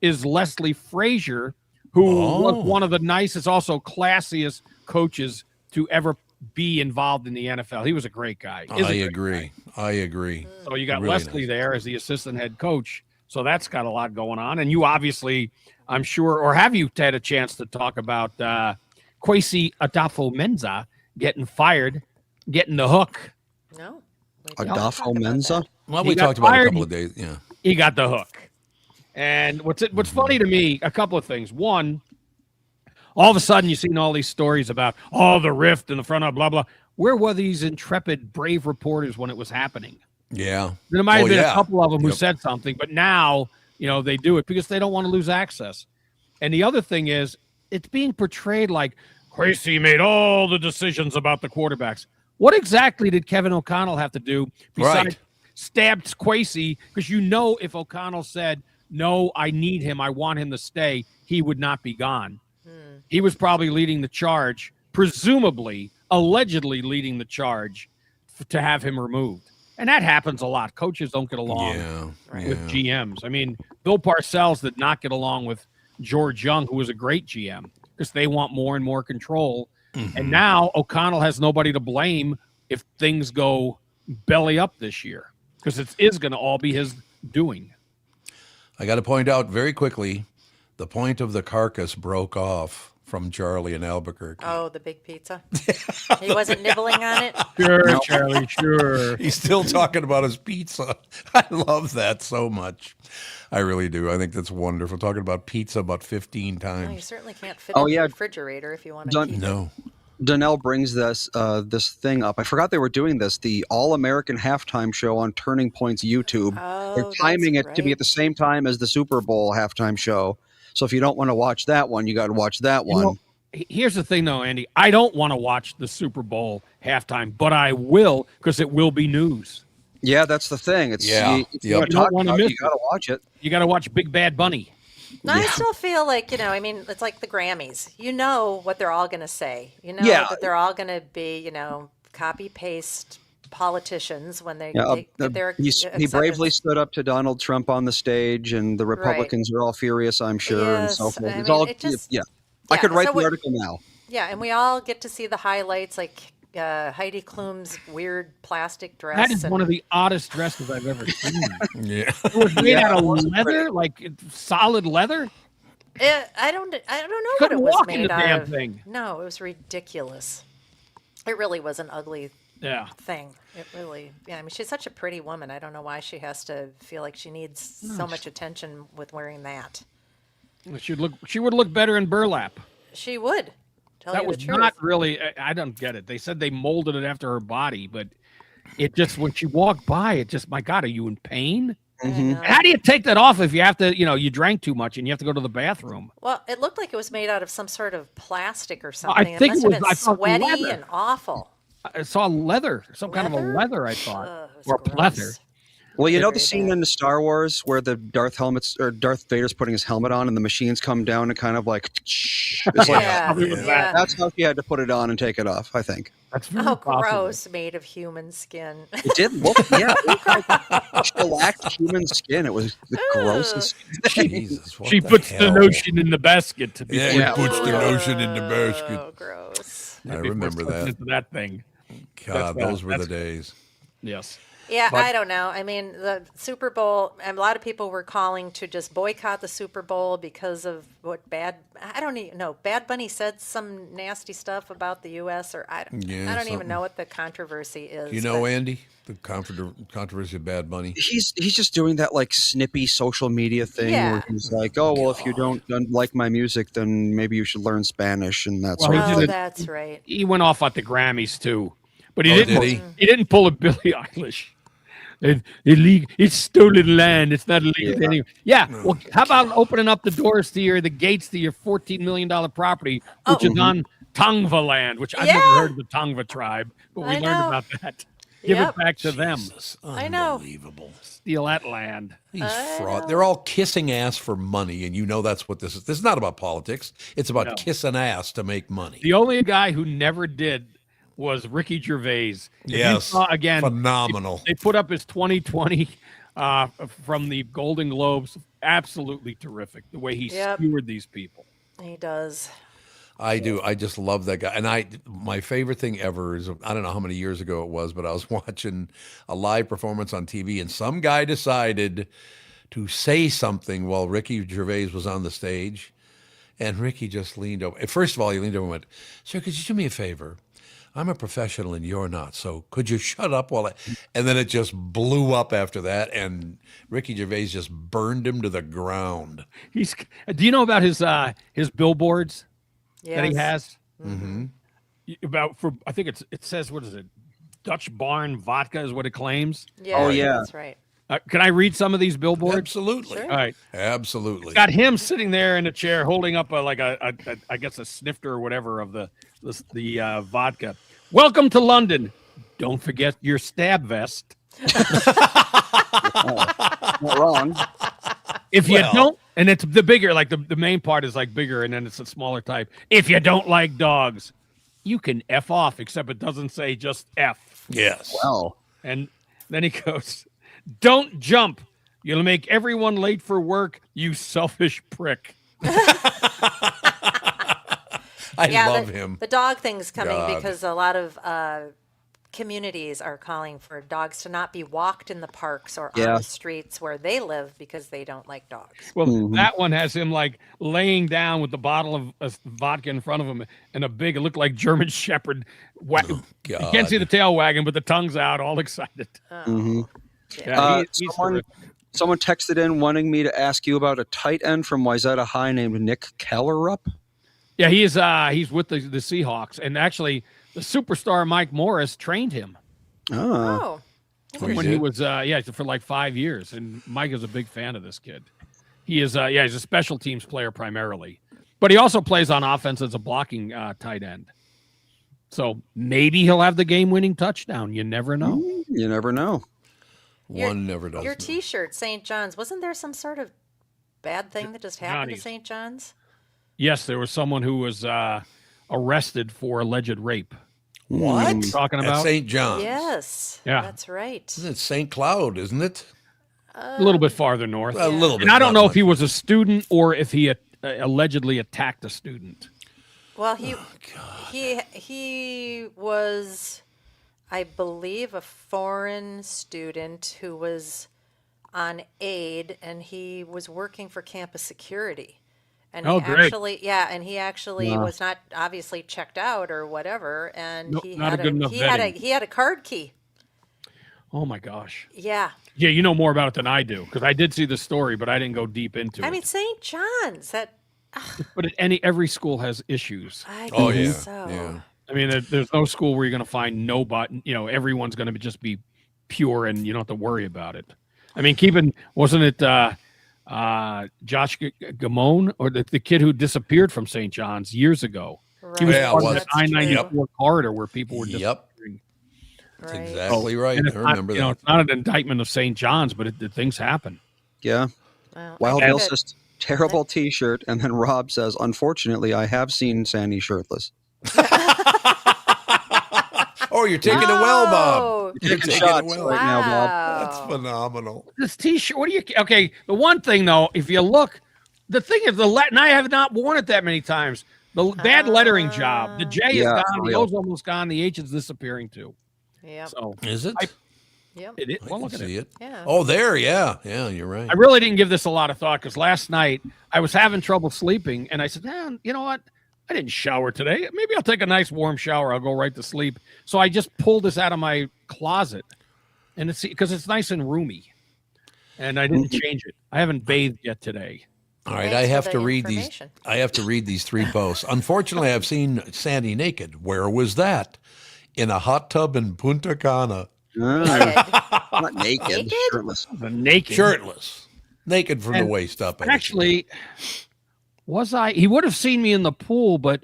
Speaker 8: is Leslie Frazier, who was one of the nicest, also classiest coaches to ever be involved in the NFL. He was a great guy. Is a
Speaker 2: I
Speaker 8: great
Speaker 2: agree. I agree.
Speaker 8: So you got
Speaker 2: Really
Speaker 8: Leslie
Speaker 2: nice.
Speaker 8: there as the assistant head coach. So that's got a lot going on. And you obviously, I'm sure, or have you had a chance to talk about Kwesi Adafo-Mensah getting fired, getting the hook?
Speaker 3: No. we didn't
Speaker 1: Adolfo
Speaker 3: talk about
Speaker 1: Menza.
Speaker 3: that.
Speaker 2: Well,
Speaker 8: He
Speaker 2: we
Speaker 8: got
Speaker 2: talked about it a
Speaker 8: fired.
Speaker 2: couple of days. Yeah.
Speaker 8: He got the hook. And what's funny to me, a couple of things. One, all of a sudden you've seen all these stories about, the rift in the front of blah, blah. Where were these intrepid, brave reporters when it was happening?
Speaker 2: Yeah.
Speaker 8: There might have been
Speaker 2: yeah.
Speaker 8: a couple of them who
Speaker 2: Yep.
Speaker 8: said something, but now, they do it because they don't want to lose access. And the other thing is, it's being portrayed like Kwesi made all the decisions about the quarterbacks. What exactly did Kevin O'Connell have to do besides
Speaker 2: Right.
Speaker 8: stab Kwesi? Because if O'Connell said, no, I need him, I want him to stay, he would not be gone. He was probably leading the charge, presumably, allegedly leading the charge to have him removed. And that happens a lot. Coaches don't get along
Speaker 2: Yeah.
Speaker 8: with GMs. I mean, Bill Parcells did not get along with George Young, who was a great GM, because they want more and more control. And now O'Connell has nobody to blame if things go belly up this year, because it is going to all be his doing.
Speaker 2: I got to point out very quickly, the point of the carcass broke off from Charlie in Albuquerque.
Speaker 3: Oh, the big pizza. He wasn't nibbling on it.
Speaker 8: Sure, Charlie, sure.
Speaker 2: He's still talking about his pizza. I love that so much. I really do. I think that's wonderful. Talking about pizza about 15
Speaker 3: No, you
Speaker 2: times.
Speaker 3: certainly can't fit
Speaker 1: Oh,
Speaker 3: it in
Speaker 1: yeah.
Speaker 3: the refrigerator if you want to
Speaker 1: Done.
Speaker 3: keep it.
Speaker 2: No.
Speaker 1: Donnell brings this thing up. I forgot they were doing this. The All-American Halftime Show on Turning Point's YouTube.
Speaker 3: Oh,
Speaker 1: They're timing it
Speaker 3: that's
Speaker 1: to be
Speaker 3: right.
Speaker 1: at the same time as the Super Bowl halftime show. So if you don't want to watch that one, you got to watch that one.
Speaker 8: Here's the thing, though, Andy. I don't want to watch the Super Bowl halftime, but I will because it will be news.
Speaker 1: Yeah, that's the thing. It's
Speaker 2: Yeah.
Speaker 1: if
Speaker 2: Yep.
Speaker 1: you,
Speaker 8: You don't wanna miss
Speaker 1: you got to watch it.
Speaker 8: You got to watch Big Bad Bunny.
Speaker 3: No, I still feel like, it's like the Grammys. You know what they're all going to say. You know
Speaker 1: Yeah.
Speaker 3: that they're all going to be, copy paste politicians when they,
Speaker 1: Yeah,
Speaker 3: get their
Speaker 1: he bravely
Speaker 3: acceptance.
Speaker 1: stood up to Donald Trump on the stage, and the Republicans are all furious, I'm sure, and so
Speaker 3: Yes,
Speaker 1: forth.
Speaker 3: I
Speaker 1: It's
Speaker 3: mean,
Speaker 1: all
Speaker 3: it just-
Speaker 1: yeah. I
Speaker 3: yeah,
Speaker 1: could write
Speaker 3: so
Speaker 1: the
Speaker 3: what-
Speaker 1: article now.
Speaker 3: Yeah, and we all get to see the highlights, like Heidi Klum's weird plastic dress.
Speaker 8: That is
Speaker 3: and-
Speaker 8: one of the oddest dresses I've ever seen.
Speaker 2: Yeah.
Speaker 8: It was made
Speaker 1: Yeah,
Speaker 8: out of
Speaker 1: it was
Speaker 8: leather, like solid leather.
Speaker 3: I don't know what
Speaker 8: Couldn't
Speaker 3: it was
Speaker 8: walk in
Speaker 3: made
Speaker 8: the
Speaker 3: out
Speaker 8: damn
Speaker 3: of.
Speaker 8: thing.
Speaker 3: No, it was ridiculous. It really was an ugly
Speaker 8: Yeah.
Speaker 3: thing. It really, I mean, she's such a pretty woman. I don't know why she has to feel like she needs so much attention with wearing that.
Speaker 8: She would look better in burlap.
Speaker 3: She would. Tell
Speaker 8: That
Speaker 3: you
Speaker 8: was
Speaker 3: the truth.
Speaker 8: not really. I don't get it. They said they molded it after her body, but it just when she walked by, it just, my God, are you in pain?
Speaker 3: I
Speaker 1: Mm-hmm.
Speaker 3: know.
Speaker 8: How do you take that off if you have to? You drank too much and you have to go to the bathroom.
Speaker 3: Well, it looked like it was made out of some sort of plastic or something.
Speaker 8: think
Speaker 3: it
Speaker 8: it
Speaker 3: must have
Speaker 8: was-
Speaker 3: been
Speaker 8: I thought
Speaker 3: sweaty
Speaker 8: leather.
Speaker 3: and awful.
Speaker 8: I saw leather, some kind of a
Speaker 3: Leather?
Speaker 8: leather. I thought,
Speaker 3: Ugh, it was
Speaker 8: or
Speaker 3: gross.
Speaker 8: leather.
Speaker 1: Well, you know
Speaker 3: Very
Speaker 1: the scene
Speaker 3: bad.
Speaker 1: in the Star Wars where the Darth Vader's putting his helmet on and the machines come down and kind of like, it's like
Speaker 3: Yeah,
Speaker 8: Probably was
Speaker 3: yeah.
Speaker 1: that's how she had to put it on and take it off. I think
Speaker 8: That's very
Speaker 3: Oh,
Speaker 8: possible.
Speaker 3: gross! Made of human skin.
Speaker 1: it did look, yeah, it was like shellacked human skin. It was the grossest thing.
Speaker 2: Jesus, what
Speaker 8: She
Speaker 2: the
Speaker 8: puts
Speaker 2: hell?
Speaker 8: the notion in the basket to be.
Speaker 2: Yeah,
Speaker 1: Yeah.
Speaker 2: he puts the notion in the basket.
Speaker 3: Oh, gross.
Speaker 2: I
Speaker 8: before
Speaker 2: remember
Speaker 8: slipping
Speaker 2: that.
Speaker 8: into that thing.
Speaker 2: God,
Speaker 8: That's
Speaker 2: those were the
Speaker 8: that's-
Speaker 2: days.
Speaker 8: Yes.
Speaker 3: Yeah,
Speaker 8: But-
Speaker 3: I don't know. I mean, the Super Bowl, a lot of people were calling to just boycott the Super Bowl because of I don't even know. Bad Bunny said some nasty stuff about the U.S. or I don't
Speaker 2: Yeah,
Speaker 3: even
Speaker 2: something.
Speaker 3: know what the controversy is.
Speaker 2: You know,
Speaker 3: but-
Speaker 2: Andy, the controversy of Bad Bunny.
Speaker 1: He's just doing that like snippy social media thing
Speaker 3: Yeah.
Speaker 1: where he's like, oh well, if you don't like my music, then maybe you should learn Spanish and that
Speaker 8: Well,
Speaker 1: sort
Speaker 8: he
Speaker 1: of
Speaker 8: did
Speaker 3: Oh,
Speaker 8: it-
Speaker 3: that's right.
Speaker 8: He went off at the Grammys too, but he
Speaker 2: Oh,
Speaker 8: didn't.
Speaker 2: did he?
Speaker 8: He didn't pull a Billie Eilish. It's stolen land. It's not illegal anyway. Yeah. Well, how about opening up the doors to the gates to your $14 million property, which is on Tongva land, which I've never
Speaker 3: Yeah.
Speaker 8: heard of the Tongva tribe, but we
Speaker 3: I
Speaker 8: learned
Speaker 3: know.
Speaker 8: about that. Give
Speaker 3: Yep.
Speaker 8: it back to them.
Speaker 2: Jesus,
Speaker 3: I know.
Speaker 2: unbelievable.
Speaker 8: Steal that land.
Speaker 2: These
Speaker 3: I
Speaker 2: fraud.
Speaker 3: know.
Speaker 2: They're all kissing ass for money, and you know that's what this is. This is not about politics. It's about
Speaker 8: No.
Speaker 2: kissing ass to make money.
Speaker 8: The only guy who never did was Ricky Gervais. If you
Speaker 2: Yes,
Speaker 8: saw, again,
Speaker 2: phenomenal.
Speaker 8: They put up his 2020 from the Golden Globes. Absolutely terrific. The way he
Speaker 3: Yep.
Speaker 8: skewered these people.
Speaker 3: He does.
Speaker 2: I do. I just love that guy. And my favorite thing ever is, I don't know how many years ago it was, but I was watching a live performance on TV and some guy decided to say something while Ricky Gervais was on the stage. And Ricky just leaned over. First of all, he leaned over and went, "Sir, could you do me a favor? I'm a professional and you're not. So could you shut up while I..." And then it just blew up after that. And Ricky Gervais just burned him to the ground.
Speaker 8: Do you know about his billboards that he
Speaker 3: Yes.
Speaker 8: has?
Speaker 2: Mm-hmm.
Speaker 8: I think it says, what is it? Dutch Barn vodka is what it claims.
Speaker 3: Yeah,
Speaker 1: Oh, yeah.
Speaker 3: that's right.
Speaker 8: Can I read some of these billboards?
Speaker 2: Absolutely.
Speaker 3: Sure.
Speaker 8: All right.
Speaker 2: Absolutely.
Speaker 8: Got him sitting there in a chair holding up I guess a snifter or whatever of the vodka. Welcome to London. Don't forget your stab vest.
Speaker 1: not wrong.
Speaker 8: If you
Speaker 2: Well-
Speaker 8: don't, and it's the bigger, like the main part is like bigger, and then it's a smaller type. If you don't like dogs, you can F off, except it doesn't say just F.
Speaker 2: Yes.
Speaker 1: Well,
Speaker 8: And then he goes, don't jump. You'll make everyone late for work, you selfish prick.
Speaker 2: I
Speaker 3: Yeah,
Speaker 2: love
Speaker 3: the,
Speaker 2: him.
Speaker 3: The dog thing's coming
Speaker 2: God.
Speaker 3: because a lot of communities are calling for dogs to not be walked in the parks or
Speaker 1: Yeah.
Speaker 3: on the streets where they live because they don't like dogs.
Speaker 8: Well, that one has him like laying down with the bottle of vodka in front of him and it looked like German Shepherd. You can't see the tail wagging, but the tongue's out, all excited.
Speaker 1: mhm.
Speaker 3: Yeah.
Speaker 8: He's
Speaker 1: Someone texted in wanting me to ask you about a tight end from Wayzata High named Nick Kellerup.
Speaker 8: Yeah, he's with the Seahawks, and actually, the superstar Mike Morris trained him
Speaker 1: Oh,
Speaker 3: Oh,
Speaker 8: when
Speaker 2: did?
Speaker 8: he was for like 5 years, and Mike is a big fan of this kid. He is he's a special teams player primarily, but he also plays on offense as a blocking tight end. So maybe he'll have the game-winning touchdown. You never know.
Speaker 1: you never know.
Speaker 2: One never does.
Speaker 3: your
Speaker 2: know.
Speaker 3: T-shirt, St. John's. Wasn't there some sort of bad thing that just happened to
Speaker 8: Johnny's.
Speaker 3: St. John's?
Speaker 8: Yes, there was someone who was arrested for alleged rape.
Speaker 2: What?
Speaker 8: Talking
Speaker 2: At
Speaker 8: about?
Speaker 2: St. John's.
Speaker 3: Yes.
Speaker 8: Yeah.
Speaker 3: That's right.
Speaker 2: Isn't it St. Cloud, isn't it?
Speaker 8: A little bit farther north.
Speaker 2: A little bit.
Speaker 8: And I don't
Speaker 2: not
Speaker 8: know
Speaker 2: much.
Speaker 8: if he was a student or if he allegedly attacked a student.
Speaker 3: Well, he was, I believe, a foreign student who was on aid, and he was working for campus security. And
Speaker 8: Oh,
Speaker 3: he
Speaker 8: great.
Speaker 3: actually was not obviously checked out or whatever, and
Speaker 8: Nope,
Speaker 3: he
Speaker 8: not
Speaker 3: had
Speaker 8: a good enough
Speaker 3: he had a card key.
Speaker 8: Oh my gosh.
Speaker 3: Yeah.
Speaker 8: Yeah, you know more about it than I do because I did see the story, but I didn't go deep into
Speaker 3: I
Speaker 8: it.
Speaker 3: mean, St. John's.
Speaker 8: But every school has issues.
Speaker 3: I
Speaker 2: Oh,
Speaker 3: think
Speaker 2: yeah.
Speaker 3: so.
Speaker 2: Yeah.
Speaker 8: I mean, there's no school where you're going to find nobody. Everyone's going to just be pure, and you don't have to worry about it. I mean, wasn't it Josh Gamone or the kid who disappeared from St. John's years ago? He was
Speaker 3: Right.
Speaker 2: Yeah,
Speaker 8: part
Speaker 2: it
Speaker 8: of
Speaker 2: was.
Speaker 8: that I-94 corridor where people were
Speaker 2: Yep.
Speaker 8: disappearing.
Speaker 2: That's
Speaker 3: Right.
Speaker 2: exactly right.
Speaker 8: And
Speaker 2: I
Speaker 8: it's not,
Speaker 2: remember
Speaker 8: you know,
Speaker 2: that.
Speaker 8: it's not an indictment of St. John's, but things happen.
Speaker 1: Yeah.
Speaker 3: Well, I
Speaker 1: Wild
Speaker 3: think
Speaker 1: Bill
Speaker 3: that-
Speaker 1: says terrible T-shirt, and then Rob says, "Unfortunately, I have seen Sandy shirtless."
Speaker 2: Oh, you're taking it well, Bob.
Speaker 3: Oh,
Speaker 2: You're
Speaker 1: Taking
Speaker 2: taking it
Speaker 1: shots
Speaker 2: well.
Speaker 1: right now, Bob.
Speaker 2: That's
Speaker 3: wow.
Speaker 2: phenomenal.
Speaker 8: This T-shirt. What do you? Okay, the one thing though, if you look, the thing is and I have not worn it that many times. The bad lettering job. The J is
Speaker 1: Yeah,
Speaker 8: gone.
Speaker 1: for
Speaker 8: The
Speaker 1: real.
Speaker 8: O's almost gone. The H is disappearing too.
Speaker 3: Yep.
Speaker 8: So
Speaker 2: Is it?
Speaker 3: Yep.
Speaker 8: it is.
Speaker 2: I
Speaker 8: Well,
Speaker 2: can
Speaker 8: look at
Speaker 2: see
Speaker 8: it.
Speaker 2: it.
Speaker 3: Yeah.
Speaker 2: Oh, there. Yeah. Yeah, you're right.
Speaker 8: I really didn't give this a lot of thought because last night I was having trouble sleeping, and I said, you know what? I didn't shower today. Maybe I'll take a nice warm shower. I'll go right to sleep. So I just pulled this out of my closet, and it's because it's nice and roomy, and I didn't change it. I haven't bathed yet today.
Speaker 2: All right,
Speaker 3: Thanks
Speaker 2: I
Speaker 3: for
Speaker 2: have
Speaker 3: the
Speaker 2: to read these.
Speaker 3: information.
Speaker 2: I have to read these 3 posts. Unfortunately, I've seen Sandy naked. Where was that? In a hot tub in Punta Cana,
Speaker 1: Not naked,
Speaker 3: Naked?
Speaker 1: shirtless.
Speaker 8: The naked,
Speaker 2: shirtless, naked from the
Speaker 8: And
Speaker 2: waist up. I think.
Speaker 8: Actually, was I? He would have seen me in the pool, but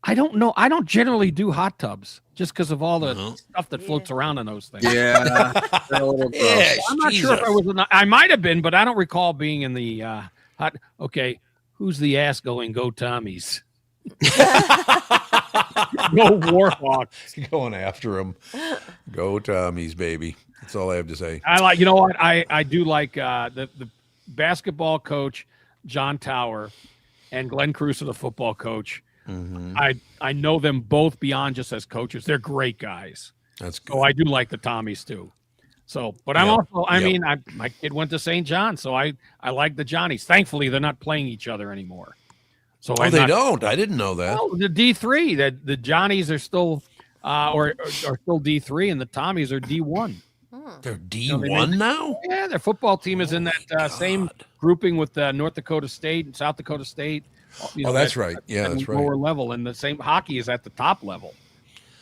Speaker 8: I don't know. I don't generally do hot tubs just because of all the stuff that floats around in those things.
Speaker 1: Yeah, they're a little gross.
Speaker 2: Yeah,
Speaker 8: I'm not sure if I
Speaker 2: Jesus.
Speaker 8: was. I might have been, but I don't recall being in the hot. Okay, who's the ass going? Go Tommies. Go Warhawks.
Speaker 2: Going after him. Go Tommies, baby. That's all I have to say.
Speaker 8: I like. You know what? I do like the basketball coach John Tower and Glenn Crusoe, the football coach.
Speaker 2: Mhm.
Speaker 8: I know them both beyond just as coaches. They're great guys.
Speaker 2: That's good.
Speaker 8: So I do like the Tommies too. So, but I'm
Speaker 2: Yep.
Speaker 8: also, I
Speaker 2: Yep.
Speaker 8: mean, my kid went to St. John, so I like the Johnnies. Thankfully, they're not playing each other anymore. So
Speaker 2: Oh, they don't. I didn't know that.
Speaker 8: Well, the D3, that the Johnnies are still, are still D3, and the Tommies are D1.
Speaker 2: They're
Speaker 8: they
Speaker 2: D1 now?
Speaker 8: Yeah, their football team is in that same grouping with North Dakota State and South Dakota State.
Speaker 2: Oh, that's right. Yeah, that's right.
Speaker 8: Lower level, and the same hockey is at the top level.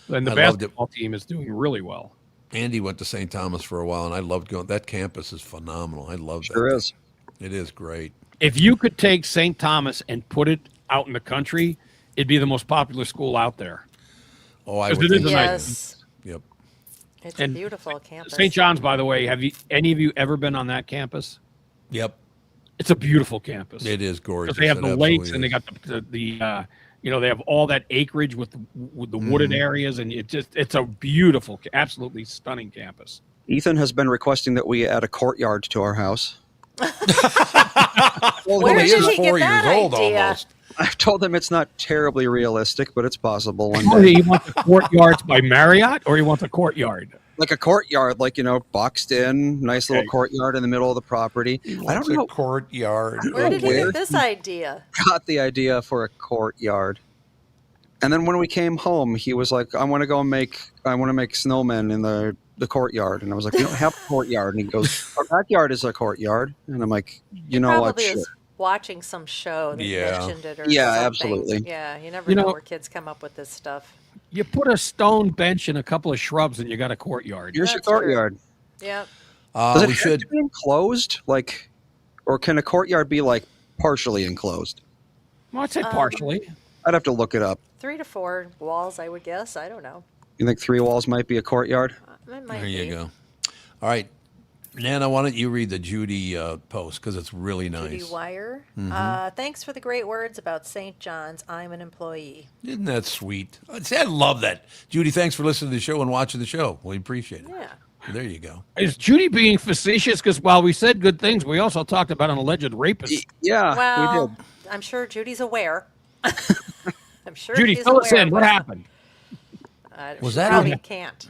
Speaker 8: And the
Speaker 2: I loved it.
Speaker 8: basketball team is doing really well.
Speaker 2: Andy went to St. Thomas for a while, and I loved going. That campus is phenomenal. I love that.
Speaker 1: Sure is.
Speaker 2: It is great.
Speaker 8: If you could take St. Thomas and put it out in the country, it'd be the most popular school out there.
Speaker 2: Oh, I
Speaker 8: 'Cause
Speaker 2: would
Speaker 8: it is
Speaker 2: think
Speaker 8: a
Speaker 2: so.
Speaker 8: nice-
Speaker 3: Yes.
Speaker 2: Yep.
Speaker 3: It's
Speaker 8: And
Speaker 3: a beautiful campus.
Speaker 8: St. John's, by the way, have any of you ever been on that campus?
Speaker 2: Yep.
Speaker 8: It's a beautiful campus.
Speaker 2: It is gorgeous.
Speaker 8: Because they have
Speaker 2: It
Speaker 8: the
Speaker 2: absolutely
Speaker 8: lakes and they
Speaker 2: is.
Speaker 8: got the they have all that acreage with the wooded areas, and it's a beautiful, absolutely stunning campus.
Speaker 1: Ethan has been requesting that we add a courtyard to our house.
Speaker 2: Well,
Speaker 3: Where
Speaker 2: he
Speaker 3: did
Speaker 2: is
Speaker 3: he get
Speaker 2: 4 years
Speaker 3: that
Speaker 2: old
Speaker 3: idea?
Speaker 2: almost.
Speaker 1: I've told him it's not terribly realistic, but it's possible one
Speaker 8: Oh,
Speaker 1: day.
Speaker 8: you want the courtyards by Marriott, or you want the courtyard?
Speaker 1: Like a courtyard, like, boxed in, nice little
Speaker 8: Okay.
Speaker 1: courtyard in the middle of the property. I
Speaker 2: It's
Speaker 1: don't know.
Speaker 2: a courtyard.
Speaker 3: Where did he
Speaker 1: Where?
Speaker 3: get this idea?
Speaker 1: Got the idea for a courtyard. And then when we came home, he was like, I want to make snowmen in the courtyard. And I was like, we don't have a courtyard. And he goes, our backyard is a courtyard. And I'm like, you know what?
Speaker 3: Probably
Speaker 1: Sure.
Speaker 3: is watching some show that
Speaker 2: Yeah.
Speaker 3: mentioned it or
Speaker 1: Yeah,
Speaker 3: something.
Speaker 1: absolutely.
Speaker 3: Yeah, you never
Speaker 8: You
Speaker 3: know
Speaker 8: know-
Speaker 3: where kids come up with this stuff.
Speaker 8: You put a stone bench and a couple of shrubs, and you got a courtyard.
Speaker 1: Here's your
Speaker 3: That's true.
Speaker 1: courtyard.
Speaker 3: Yep.
Speaker 1: Does it
Speaker 2: We
Speaker 1: have
Speaker 2: should.
Speaker 1: to be enclosed? Or can a courtyard be partially enclosed?
Speaker 8: Well, I'd say partially.
Speaker 1: I'd have to look it up.
Speaker 3: 3 to 4 walls, I would guess. I don't know.
Speaker 1: You think 3 walls might be a courtyard?
Speaker 3: It might
Speaker 2: There you
Speaker 3: be.
Speaker 2: go. All right. Nana, why don't you read the Judy post, because it's really
Speaker 3: Judy
Speaker 2: nice.
Speaker 3: Wire. Thanks for the great words about St. John's. I'm an employee.
Speaker 2: Isn't that sweet? See, I love that. Judy, thanks for listening to the show and watching the show. We appreciate it.
Speaker 3: Yeah.
Speaker 2: There you go.
Speaker 8: Is Judy being facetious? Because while we said good things, we also talked about an alleged rapist.
Speaker 1: Yeah, we
Speaker 3: Well,
Speaker 1: did.
Speaker 3: I'm sure Judy's aware. I'm sure
Speaker 8: Judy,
Speaker 3: she's
Speaker 8: fill us
Speaker 3: aware
Speaker 8: in.
Speaker 3: of
Speaker 8: What
Speaker 3: it.
Speaker 8: happened?
Speaker 2: Was
Speaker 3: She
Speaker 2: that
Speaker 3: probably
Speaker 2: on-
Speaker 3: can't.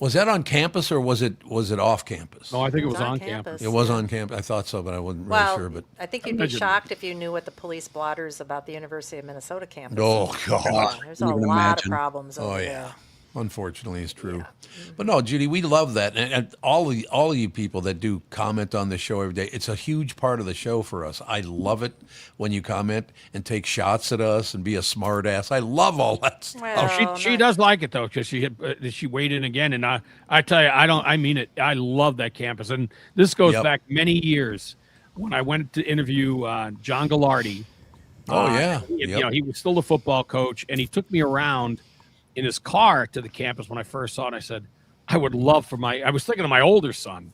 Speaker 2: Was that on campus or was it off campus?
Speaker 8: No, I think it was
Speaker 3: It's on
Speaker 8: on
Speaker 3: campus.
Speaker 8: campus.
Speaker 2: It was on campus. I thought so, but I wasn't really
Speaker 3: Well,
Speaker 2: sure. But
Speaker 3: I think you'd be
Speaker 8: Allegedly.
Speaker 3: shocked if you knew what the police blotters about the University of Minnesota campus.
Speaker 2: oh god,
Speaker 3: There's
Speaker 1: you
Speaker 3: a
Speaker 1: can
Speaker 3: lot
Speaker 1: imagine.
Speaker 3: of problems over
Speaker 2: oh
Speaker 3: there.
Speaker 2: yeah. Unfortunately, it's true. But no, Judy, we love that, and all of you people that do comment on the show every day. It's a huge part of the show for us. I love it when you comment and take shots at us and be a smart ass. I love all that stuff.
Speaker 3: Well,
Speaker 8: Oh, she
Speaker 3: not-
Speaker 8: does like it though, because she weighed in again, and I tell you, I mean it. I love that campus, and this goes
Speaker 2: Yep.
Speaker 8: back many years when I went to interview John Gallardi.
Speaker 2: Oh yeah,
Speaker 8: You know, he was still the football coach, and he took me around in his car to the campus when I first saw it. And I said, I would love I was thinking of my older son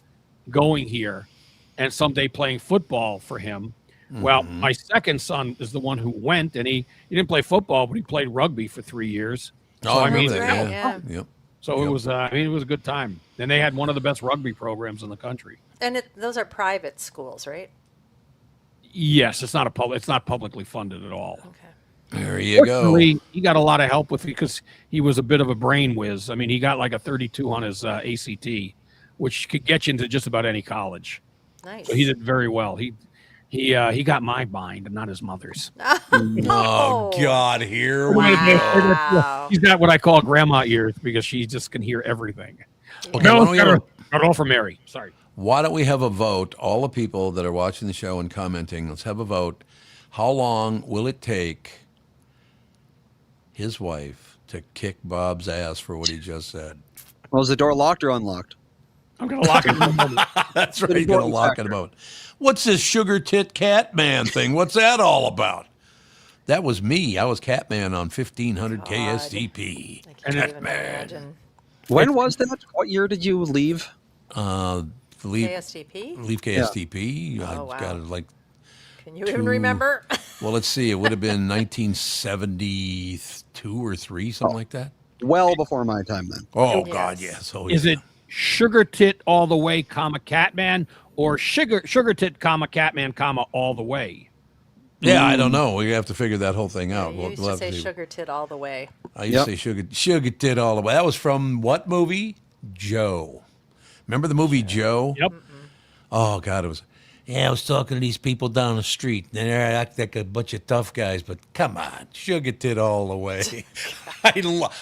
Speaker 8: going here and someday playing football for him. Well, my second son is the one who went, and he didn't play football, but he played rugby for 3 years.
Speaker 2: Oh, I remember
Speaker 3: That's
Speaker 2: that.
Speaker 3: right,
Speaker 2: Yeah.
Speaker 3: yeah.
Speaker 2: Yep.
Speaker 8: So it was, it was a good time. And they had one of the best rugby programs in the country.
Speaker 3: And those are private schools, right?
Speaker 8: Yes, it's not publicly funded at all.
Speaker 3: Okay.
Speaker 2: There you go.
Speaker 8: Fortunately, he got a lot of help with it because he was a bit of a brain whiz. I mean, he got like a 32 on his ACT, which could get you into just about any college.
Speaker 3: Nice.
Speaker 8: So he did very well. He got my mind and not his mother's.
Speaker 2: Oh God, here we go.
Speaker 3: Wow.
Speaker 8: He's got what I call grandma ears because she just can hear everything.
Speaker 2: Okay,
Speaker 8: No,
Speaker 2: why don't we have a-
Speaker 8: not all for Mary. Sorry.
Speaker 2: Why don't we have a vote? All the people that are watching the show and commenting, let's have a vote. How long will it take his wife to kick Bob's ass for what he just said?
Speaker 1: Well, is the door locked or unlocked?
Speaker 8: I'm gonna lock it in a moment.
Speaker 2: That's right. You're going to lock it about. What's this sugar tit cat man thing? What's that all about? That was me. I was Catman on 1500 KSDP.
Speaker 3: I can't even imagine.
Speaker 1: When was that? What year did you leave?
Speaker 2: Leave
Speaker 3: KSTP?
Speaker 2: KSTP.
Speaker 3: Oh,
Speaker 2: I
Speaker 3: wow.
Speaker 2: got it like,
Speaker 3: Can you even remember?
Speaker 2: well, let's see. It would have been 1972 or 3, something like that.
Speaker 1: Well before my time then.
Speaker 2: Oh,
Speaker 3: Yes.
Speaker 2: God, yes. Oh,
Speaker 8: Is
Speaker 2: yeah.
Speaker 8: it sugar tit all the way, comma Catman, or sugar tit, comma Catman, comma all the way?
Speaker 2: Yeah, I don't know. We have to figure that whole thing out.
Speaker 3: You used to say sugar tit all the way.
Speaker 2: I used to say sugar tit all the way. That was from what movie? Joe. Remember the movie Joe?
Speaker 8: Yep.
Speaker 2: Oh, God, it was. Yeah, I was talking to these people down the street. And they act like a bunch of tough guys, but come on, sugar tit all the way.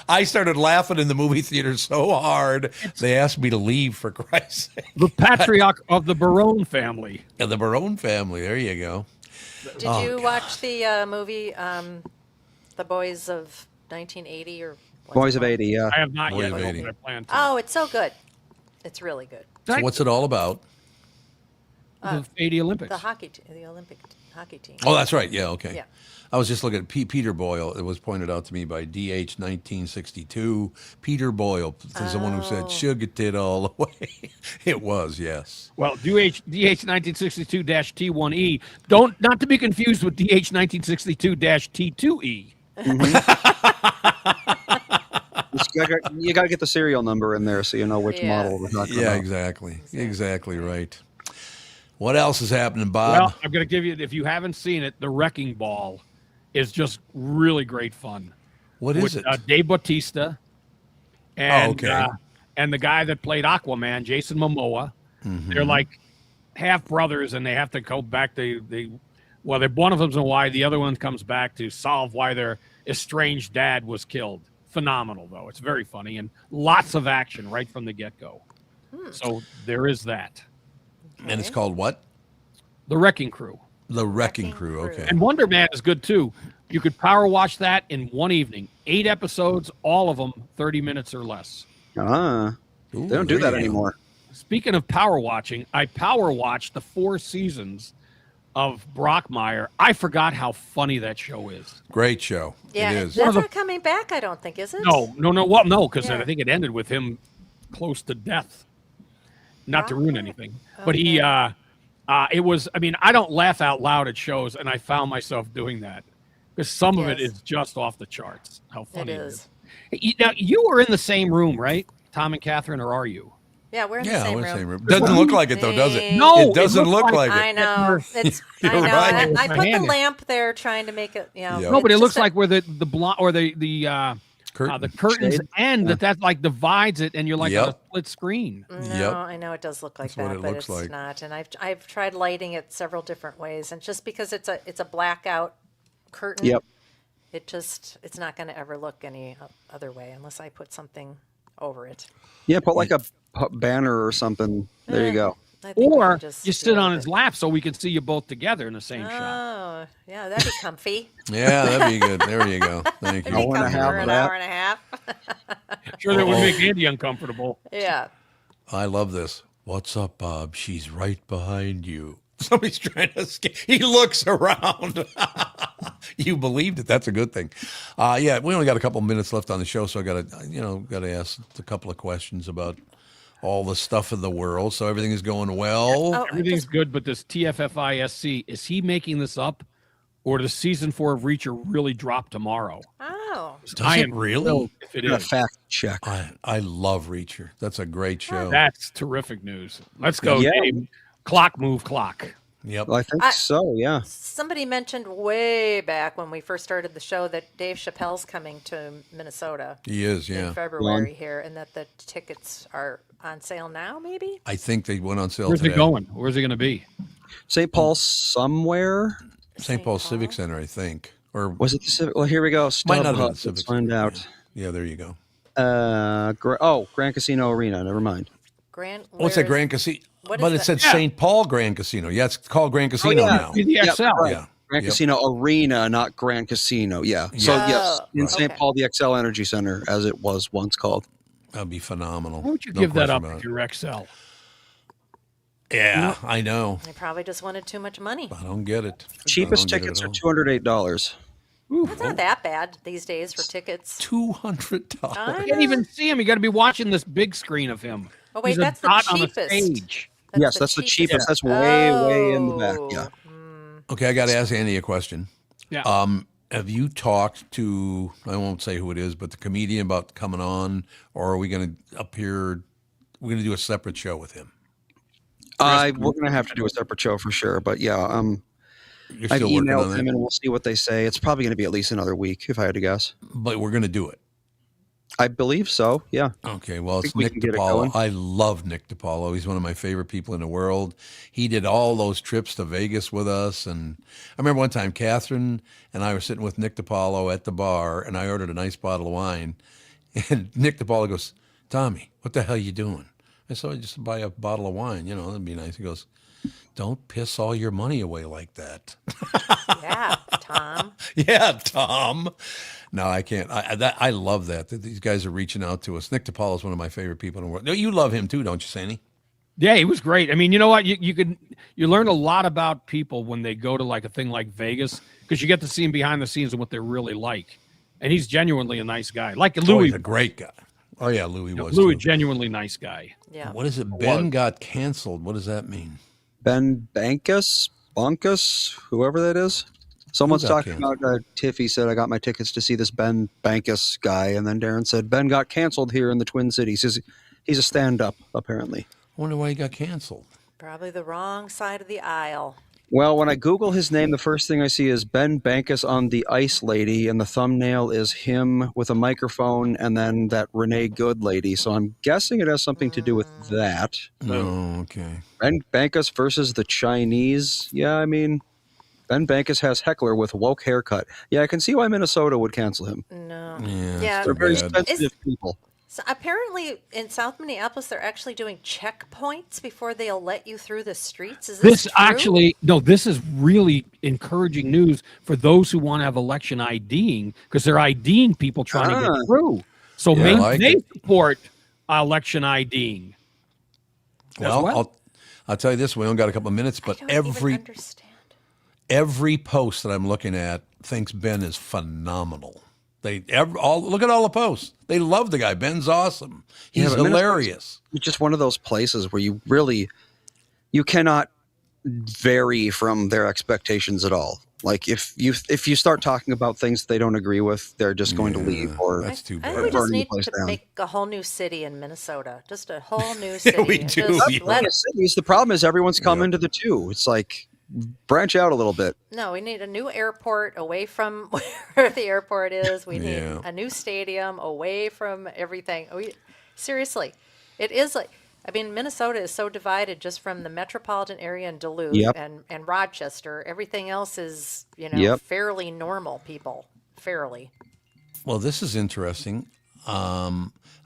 Speaker 2: I started laughing in the movie theater so hard, they asked me to leave, for Christ's sake.
Speaker 8: The patriarch of the Barone family.
Speaker 2: And the Barone family, there you go.
Speaker 3: Did you watch the movie The Boys of 1980 or what's
Speaker 1: Boys
Speaker 3: it
Speaker 1: of
Speaker 3: called?
Speaker 1: 80, yeah.
Speaker 8: I have not
Speaker 2: Boy
Speaker 8: yet,
Speaker 2: of
Speaker 8: but
Speaker 2: 80.
Speaker 8: I plan to.
Speaker 3: Oh, it's so good. It's really good.
Speaker 2: So what's it all about?
Speaker 8: The 80 Olympics.
Speaker 3: The the Olympic hockey team.
Speaker 2: Oh, that's right. Yeah, okay.
Speaker 3: Yeah.
Speaker 2: I was just looking at Peter Boyle. It was pointed out to me by DH 1962. Peter Boyle is the one who said sugar tit all the way. It was, yes.
Speaker 8: Well, DH 1962-T1E. Not to be confused with DH 1962-T2E.
Speaker 1: You got to get the serial number in there so you know which
Speaker 3: Yes.
Speaker 1: model we're talking
Speaker 2: Yeah,
Speaker 1: about.
Speaker 2: exactly. Exactly right. What else is happening, Bob?
Speaker 8: Well, I'm going to give you, if you haven't seen it, The Wrecking Ball is just really great fun.
Speaker 2: What is it?
Speaker 8: Dave Bautista and,
Speaker 2: okay.
Speaker 8: And the guy that played Aquaman, Jason Momoa.
Speaker 2: Mm-hmm.
Speaker 8: They're like half brothers, and they have to go back. One of them's in Hawaii, the other one comes back to solve why their estranged dad was killed. Phenomenal, though. It's very funny and lots of action right from the get-go. So there is that.
Speaker 2: And it's called what?
Speaker 8: The Wrecking Crew.
Speaker 2: The Wrecking Crew. Okay.
Speaker 8: And Wonder Man is good, too. You could power watch that in one evening. 8 episodes, all of them 30 minutes or less.
Speaker 1: Ooh, they don't do
Speaker 2: there
Speaker 1: that
Speaker 2: you go.
Speaker 1: anymore.
Speaker 8: Speaking of power watching, I power watched the 4 seasons of Brockmire. I forgot how funny that show is.
Speaker 2: Great show.
Speaker 3: Yeah,
Speaker 2: It is.
Speaker 3: that's not coming back, I don't think, is it?
Speaker 8: No. Well, no, because
Speaker 3: Yeah.
Speaker 8: I think it ended with him close to death. Not to ruin anything, but he. It was. I mean, I don't laugh out loud at shows, and I found myself doing that because some of it
Speaker 3: Yes.
Speaker 8: is just off the charts. How funny
Speaker 3: It
Speaker 8: it
Speaker 3: is.
Speaker 8: is. Now you were in the same room, right, Tom and Catherine, or are you?
Speaker 3: Yeah, we're in the
Speaker 2: Yeah,
Speaker 3: same
Speaker 2: we're
Speaker 3: room.
Speaker 2: the same room. Doesn't look like it, though, does it?
Speaker 8: No,
Speaker 2: It doesn't
Speaker 8: it looked
Speaker 2: look
Speaker 8: like-
Speaker 2: like
Speaker 3: I
Speaker 2: it.
Speaker 3: know. It's. I
Speaker 2: You're
Speaker 3: know.
Speaker 2: right.
Speaker 3: I put the
Speaker 8: Handed.
Speaker 3: lamp there trying to make it. You know.
Speaker 2: Yeah.
Speaker 8: No, but it
Speaker 3: it's
Speaker 8: looks
Speaker 3: just
Speaker 8: like where the blonde or the curtains
Speaker 1: Shade?
Speaker 8: end that like divides it, and you're like on a
Speaker 2: Yep.
Speaker 8: split screen.
Speaker 3: No,
Speaker 2: Yep.
Speaker 3: I know it does look like
Speaker 2: That's what
Speaker 3: that,
Speaker 2: it
Speaker 3: but
Speaker 2: looks
Speaker 3: it's
Speaker 2: like.
Speaker 3: not. And I've tried lighting it several different ways, and just because it's a blackout curtain,
Speaker 1: Yep.
Speaker 3: it's not going to ever look any other way unless I put something over it.
Speaker 1: Yeah, put like a banner or something. There you go.
Speaker 3: I think we
Speaker 8: Or
Speaker 3: can just
Speaker 8: you
Speaker 3: deal
Speaker 8: sit on
Speaker 3: with
Speaker 8: his
Speaker 3: it.
Speaker 8: lap so we can see you both together in the same shot.
Speaker 3: Oh, yeah, that'd be comfy.
Speaker 2: Yeah, that'd be good. There you go. Thank
Speaker 3: It'd be
Speaker 2: you.
Speaker 1: Hour and a
Speaker 3: comfy
Speaker 1: half
Speaker 3: for
Speaker 1: of
Speaker 3: an
Speaker 1: that.
Speaker 3: hour and a half.
Speaker 8: Sure, that would make Andy uncomfortable.
Speaker 3: Yeah.
Speaker 2: I love this. What's up, Bob? She's right behind you. Somebody's trying to escape. He looks around. You believed it. That's a good thing. Yeah, we only got a couple minutes left on the show, so I got to ask a couple of questions about all the stuff of the world. So everything is going well.
Speaker 3: Oh,
Speaker 8: Everything's good, but this TFFISC, is he making this up? Or does season 4 of Reacher really drop tomorrow?
Speaker 3: oh,
Speaker 2: Does it really?
Speaker 8: thrilled if it
Speaker 1: A
Speaker 8: is.
Speaker 1: fact check.
Speaker 2: I love Reacher. That's a great show.
Speaker 8: That's terrific news. Let's go,
Speaker 1: Yeah.
Speaker 8: Dave. Clock move, clock.
Speaker 2: Yep.
Speaker 1: Well, I think so. Yeah.
Speaker 3: somebody mentioned way back when we first started the show that Dave Chappelle's coming to Minnesota
Speaker 2: He is,
Speaker 3: in
Speaker 2: yeah.
Speaker 3: February here, and that the tickets are on sale now, maybe?
Speaker 2: I think they went on sale
Speaker 8: Where's
Speaker 2: today.
Speaker 8: it going? Where's it going to be?
Speaker 1: St. Paul somewhere.
Speaker 2: St. Paul Civic Center, I think. Or
Speaker 1: Was it the Civic? Well, here we go.
Speaker 2: might not have been
Speaker 1: StubHub.
Speaker 2: the Civic
Speaker 1: Let's find
Speaker 2: Center.
Speaker 1: out.
Speaker 2: Yeah, there you go.
Speaker 1: Grand Casino Arena. Never mind.
Speaker 2: What's that Grand Casino?
Speaker 3: what
Speaker 2: But
Speaker 3: is
Speaker 2: it said
Speaker 3: that?
Speaker 8: Yeah.
Speaker 2: St. Paul Grand Casino. Yeah, it's called Grand Casino
Speaker 1: yeah.
Speaker 2: now.
Speaker 8: Be the
Speaker 1: Yeah,
Speaker 8: XL.
Speaker 1: right.
Speaker 2: Yeah.
Speaker 1: Grand
Speaker 2: Yep.
Speaker 1: Casino Arena, not Grand Casino. Yeah. So yes,
Speaker 3: Oh,
Speaker 1: in St.
Speaker 3: okay.
Speaker 1: Paul, the XL Energy Center, as it was once called.
Speaker 2: That'd be phenomenal.
Speaker 8: Why would you
Speaker 2: No
Speaker 8: give that
Speaker 2: question
Speaker 8: up
Speaker 2: about
Speaker 8: if
Speaker 2: it.
Speaker 8: you're XL?
Speaker 2: Yeah, I know.
Speaker 3: They probably just wanted too much money.
Speaker 2: I don't get it.
Speaker 1: Cheapest
Speaker 2: I don't get it
Speaker 1: tickets
Speaker 2: at
Speaker 1: are
Speaker 2: all.
Speaker 1: $208.
Speaker 3: That's not that bad these days for tickets.
Speaker 2: $200.
Speaker 3: I
Speaker 8: You can't even see him. You got to be watching this big screen of him.
Speaker 3: Oh, wait,
Speaker 8: He's a
Speaker 3: that's the
Speaker 8: dot on
Speaker 3: cheapest.
Speaker 8: stage.
Speaker 1: Yes, that's the cheapest. That's way in the back. Yeah.
Speaker 2: Okay, I got to ask Andy a question.
Speaker 8: Yeah.
Speaker 2: Have you talked to, I won't say who it is, but the comedian about coming on, or are we going to appear, we're going to do a separate show with him?
Speaker 1: We're going to have to do a separate show for sure. But yeah,
Speaker 2: You're
Speaker 1: I've
Speaker 2: still working on
Speaker 1: emailed
Speaker 2: that?
Speaker 1: him and we'll see what they say. It's probably going to be at least another week, if I had to guess.
Speaker 2: But we're going to do it.
Speaker 1: I believe so. Yeah.
Speaker 2: Okay, well, it's
Speaker 1: Think we
Speaker 2: Nick
Speaker 1: can get it
Speaker 2: DiPaolo.
Speaker 1: going.
Speaker 2: I love Nick DiPaolo. He's one of my favorite people in the world. He did all those trips to Vegas with us. And I remember one time, Catherine and I were sitting with Nick DiPaolo at the bar, and I ordered a nice bottle of wine. And Nick DiPaolo goes, "Tommy, what the hell you doing?" I said, "I just buy a bottle of wine. You know, that'd be nice." He goes, "Don't piss all your money away like that."
Speaker 3: Yeah, Tom.
Speaker 2: Yeah, Tom. No, I can't. I love that these guys are reaching out to us. Nick DiPaolo is one of my favorite people in the world. No, you love him too, don't you, Sandy?
Speaker 8: Yeah, he was great. I mean, you know what? You learn a lot about people when they go to like a thing like Vegas because you get to see him behind the scenes and what they're really like. And he's genuinely a nice guy. Like
Speaker 2: Oh,
Speaker 8: Louis.
Speaker 2: he's a great guy. Oh yeah, Louis was
Speaker 8: Louis,
Speaker 2: too.
Speaker 8: genuinely nice guy.
Speaker 3: Yeah.
Speaker 2: What is it? Ben got canceled. What does that mean?
Speaker 1: Ben Bankus, whoever that is. Someone's
Speaker 2: Who got
Speaker 1: talking about Tiffy said, I got my tickets to see this Ben Bankus guy. And then Darren said, Ben got canceled here in the Twin Cities. He's a stand-up, apparently.
Speaker 2: I wonder why he got canceled.
Speaker 3: Probably the wrong side of the aisle.
Speaker 1: Well, when I Google his name, the first thing I see is Ben Bankus on the Ice Lady, and the thumbnail is him with a microphone and then that Renee Good lady. So I'm guessing it has something to do with that.
Speaker 2: Oh, okay.
Speaker 1: Ben Bankus versus the Chinese. Yeah, I mean, Ben Bankus has heckler with woke haircut. Yeah, I can see why Minnesota would cancel him.
Speaker 3: No.
Speaker 2: Yeah,
Speaker 3: Yeah.
Speaker 1: They're very
Speaker 2: bad.
Speaker 1: sensitive people.
Speaker 3: So apparently in South Minneapolis, they're actually doing checkpoints before they'll let you through the streets. Is this true?
Speaker 8: This is really encouraging news for those who want to have election IDing because they're IDing people trying to get through. So
Speaker 2: Yeah, I
Speaker 8: maybe
Speaker 2: like
Speaker 8: they
Speaker 2: it.
Speaker 8: support election IDing.
Speaker 2: Well, I'll tell you this. We only got a couple of minutes, but
Speaker 3: I don't even understand.
Speaker 2: every post that I'm looking at thinks Ben is phenomenal. Look at all the posts. They love the guy. Ben's awesome. He's
Speaker 1: Yeah, but Minnesota's
Speaker 2: hilarious.
Speaker 1: just one of those places where you cannot vary from their expectations at all. Like if you start talking about things they don't agree with, they're just going to leave. Or
Speaker 2: That's too
Speaker 3: I
Speaker 2: bad.
Speaker 3: think we just
Speaker 1: burning the
Speaker 3: need
Speaker 1: place
Speaker 3: to
Speaker 1: down.
Speaker 3: make a whole new city in Minnesota. Just a whole new city.
Speaker 2: We
Speaker 3: And
Speaker 2: do,
Speaker 3: just
Speaker 2: yeah.
Speaker 3: let
Speaker 1: the cities, the problem is everyone's come into the two. It's like branch out a little bit.
Speaker 3: No, we need a new airport away from where the airport is. We need
Speaker 2: Yeah.
Speaker 3: a new stadium away from everything. Seriously, it is like, I mean, Minnesota is so divided just from the metropolitan area in Duluth
Speaker 1: Yep.
Speaker 3: and Rochester. Everything else is,
Speaker 1: Yep.
Speaker 3: fairly normal people. Fairly.
Speaker 2: Well, this is interesting.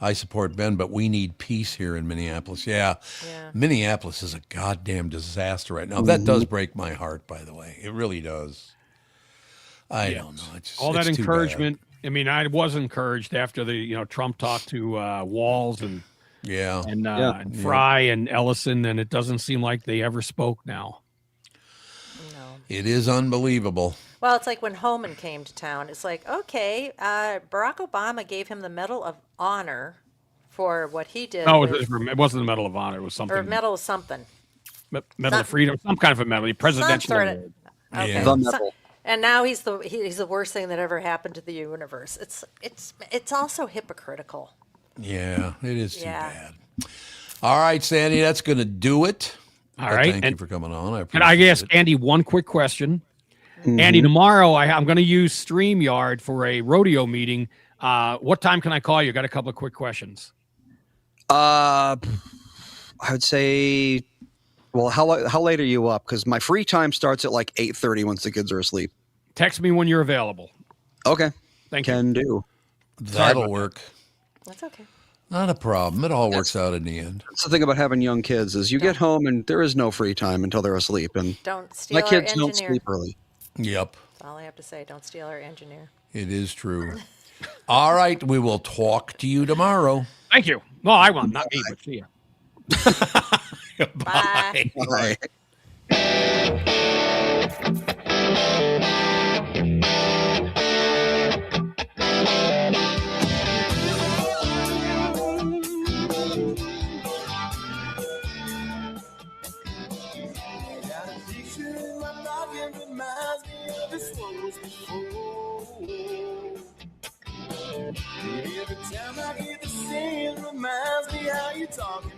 Speaker 2: I support Ben, but we need peace here in Minneapolis. Yeah. Minneapolis is a goddamn disaster right now. That does break my heart, by the way. It really does. I don't know. It's just,
Speaker 8: All that
Speaker 2: it's too bad.
Speaker 8: encouragement. I mean, I was encouraged after the Trump talked to Walls and
Speaker 2: Yeah.
Speaker 8: and Fry and Ellison, and it doesn't seem like they ever spoke now.
Speaker 3: No.
Speaker 2: It is unbelievable.
Speaker 3: Well, it's like when Homan came to town. It's like, okay, Barack Obama gave him the Medal of Honor for what he did.
Speaker 8: No,
Speaker 3: with,
Speaker 8: it wasn't the Medal of Honor. It was something.
Speaker 3: or Medal of something.
Speaker 8: Medal of Freedom, some kind of a medal, presidential
Speaker 3: Some sort of-
Speaker 8: award.
Speaker 3: Okay.
Speaker 2: Yeah.
Speaker 1: The medal.
Speaker 3: And now he's the worst thing that ever happened to the universe. It's also hypocritical.
Speaker 2: Yeah, it is too
Speaker 3: Yeah.
Speaker 2: bad. All right, Sandy, that's going to do it.
Speaker 8: All
Speaker 2: But
Speaker 8: right.
Speaker 2: Thank you for coming on. I
Speaker 8: And
Speaker 2: appreciate
Speaker 8: I ask
Speaker 2: it.
Speaker 8: Andy one quick question. Andy, tomorrow I'm going to use StreamYard for a rodeo meeting. What time can I call you? Got a couple of quick questions.
Speaker 1: I would say, well, how late are you up? Because my free time starts at like 8:30 once the kids are asleep.
Speaker 8: Text me when you're available.
Speaker 1: Okay,
Speaker 8: Thank you.
Speaker 1: can do.
Speaker 2: That'll work.
Speaker 3: That's okay.
Speaker 2: Not a problem. It all works out in the end.
Speaker 1: That's the thing about having young kids is you get home and there is no free time until they're asleep, and
Speaker 3: Don't steal
Speaker 1: my
Speaker 3: our
Speaker 1: kids
Speaker 3: engineer.
Speaker 1: don't sleep early.
Speaker 2: Yep,
Speaker 3: That's all I have to say. Don't steal our engineer.
Speaker 2: it is true. All right, we will talk to you tomorrow.
Speaker 8: Thank you. No, I won't. Not me, but see ya.
Speaker 3: Bye.
Speaker 1: All right.
Speaker 10: Got a picture in my noggin reminds me of this one was before. Every time I hear the singing reminds me how you talking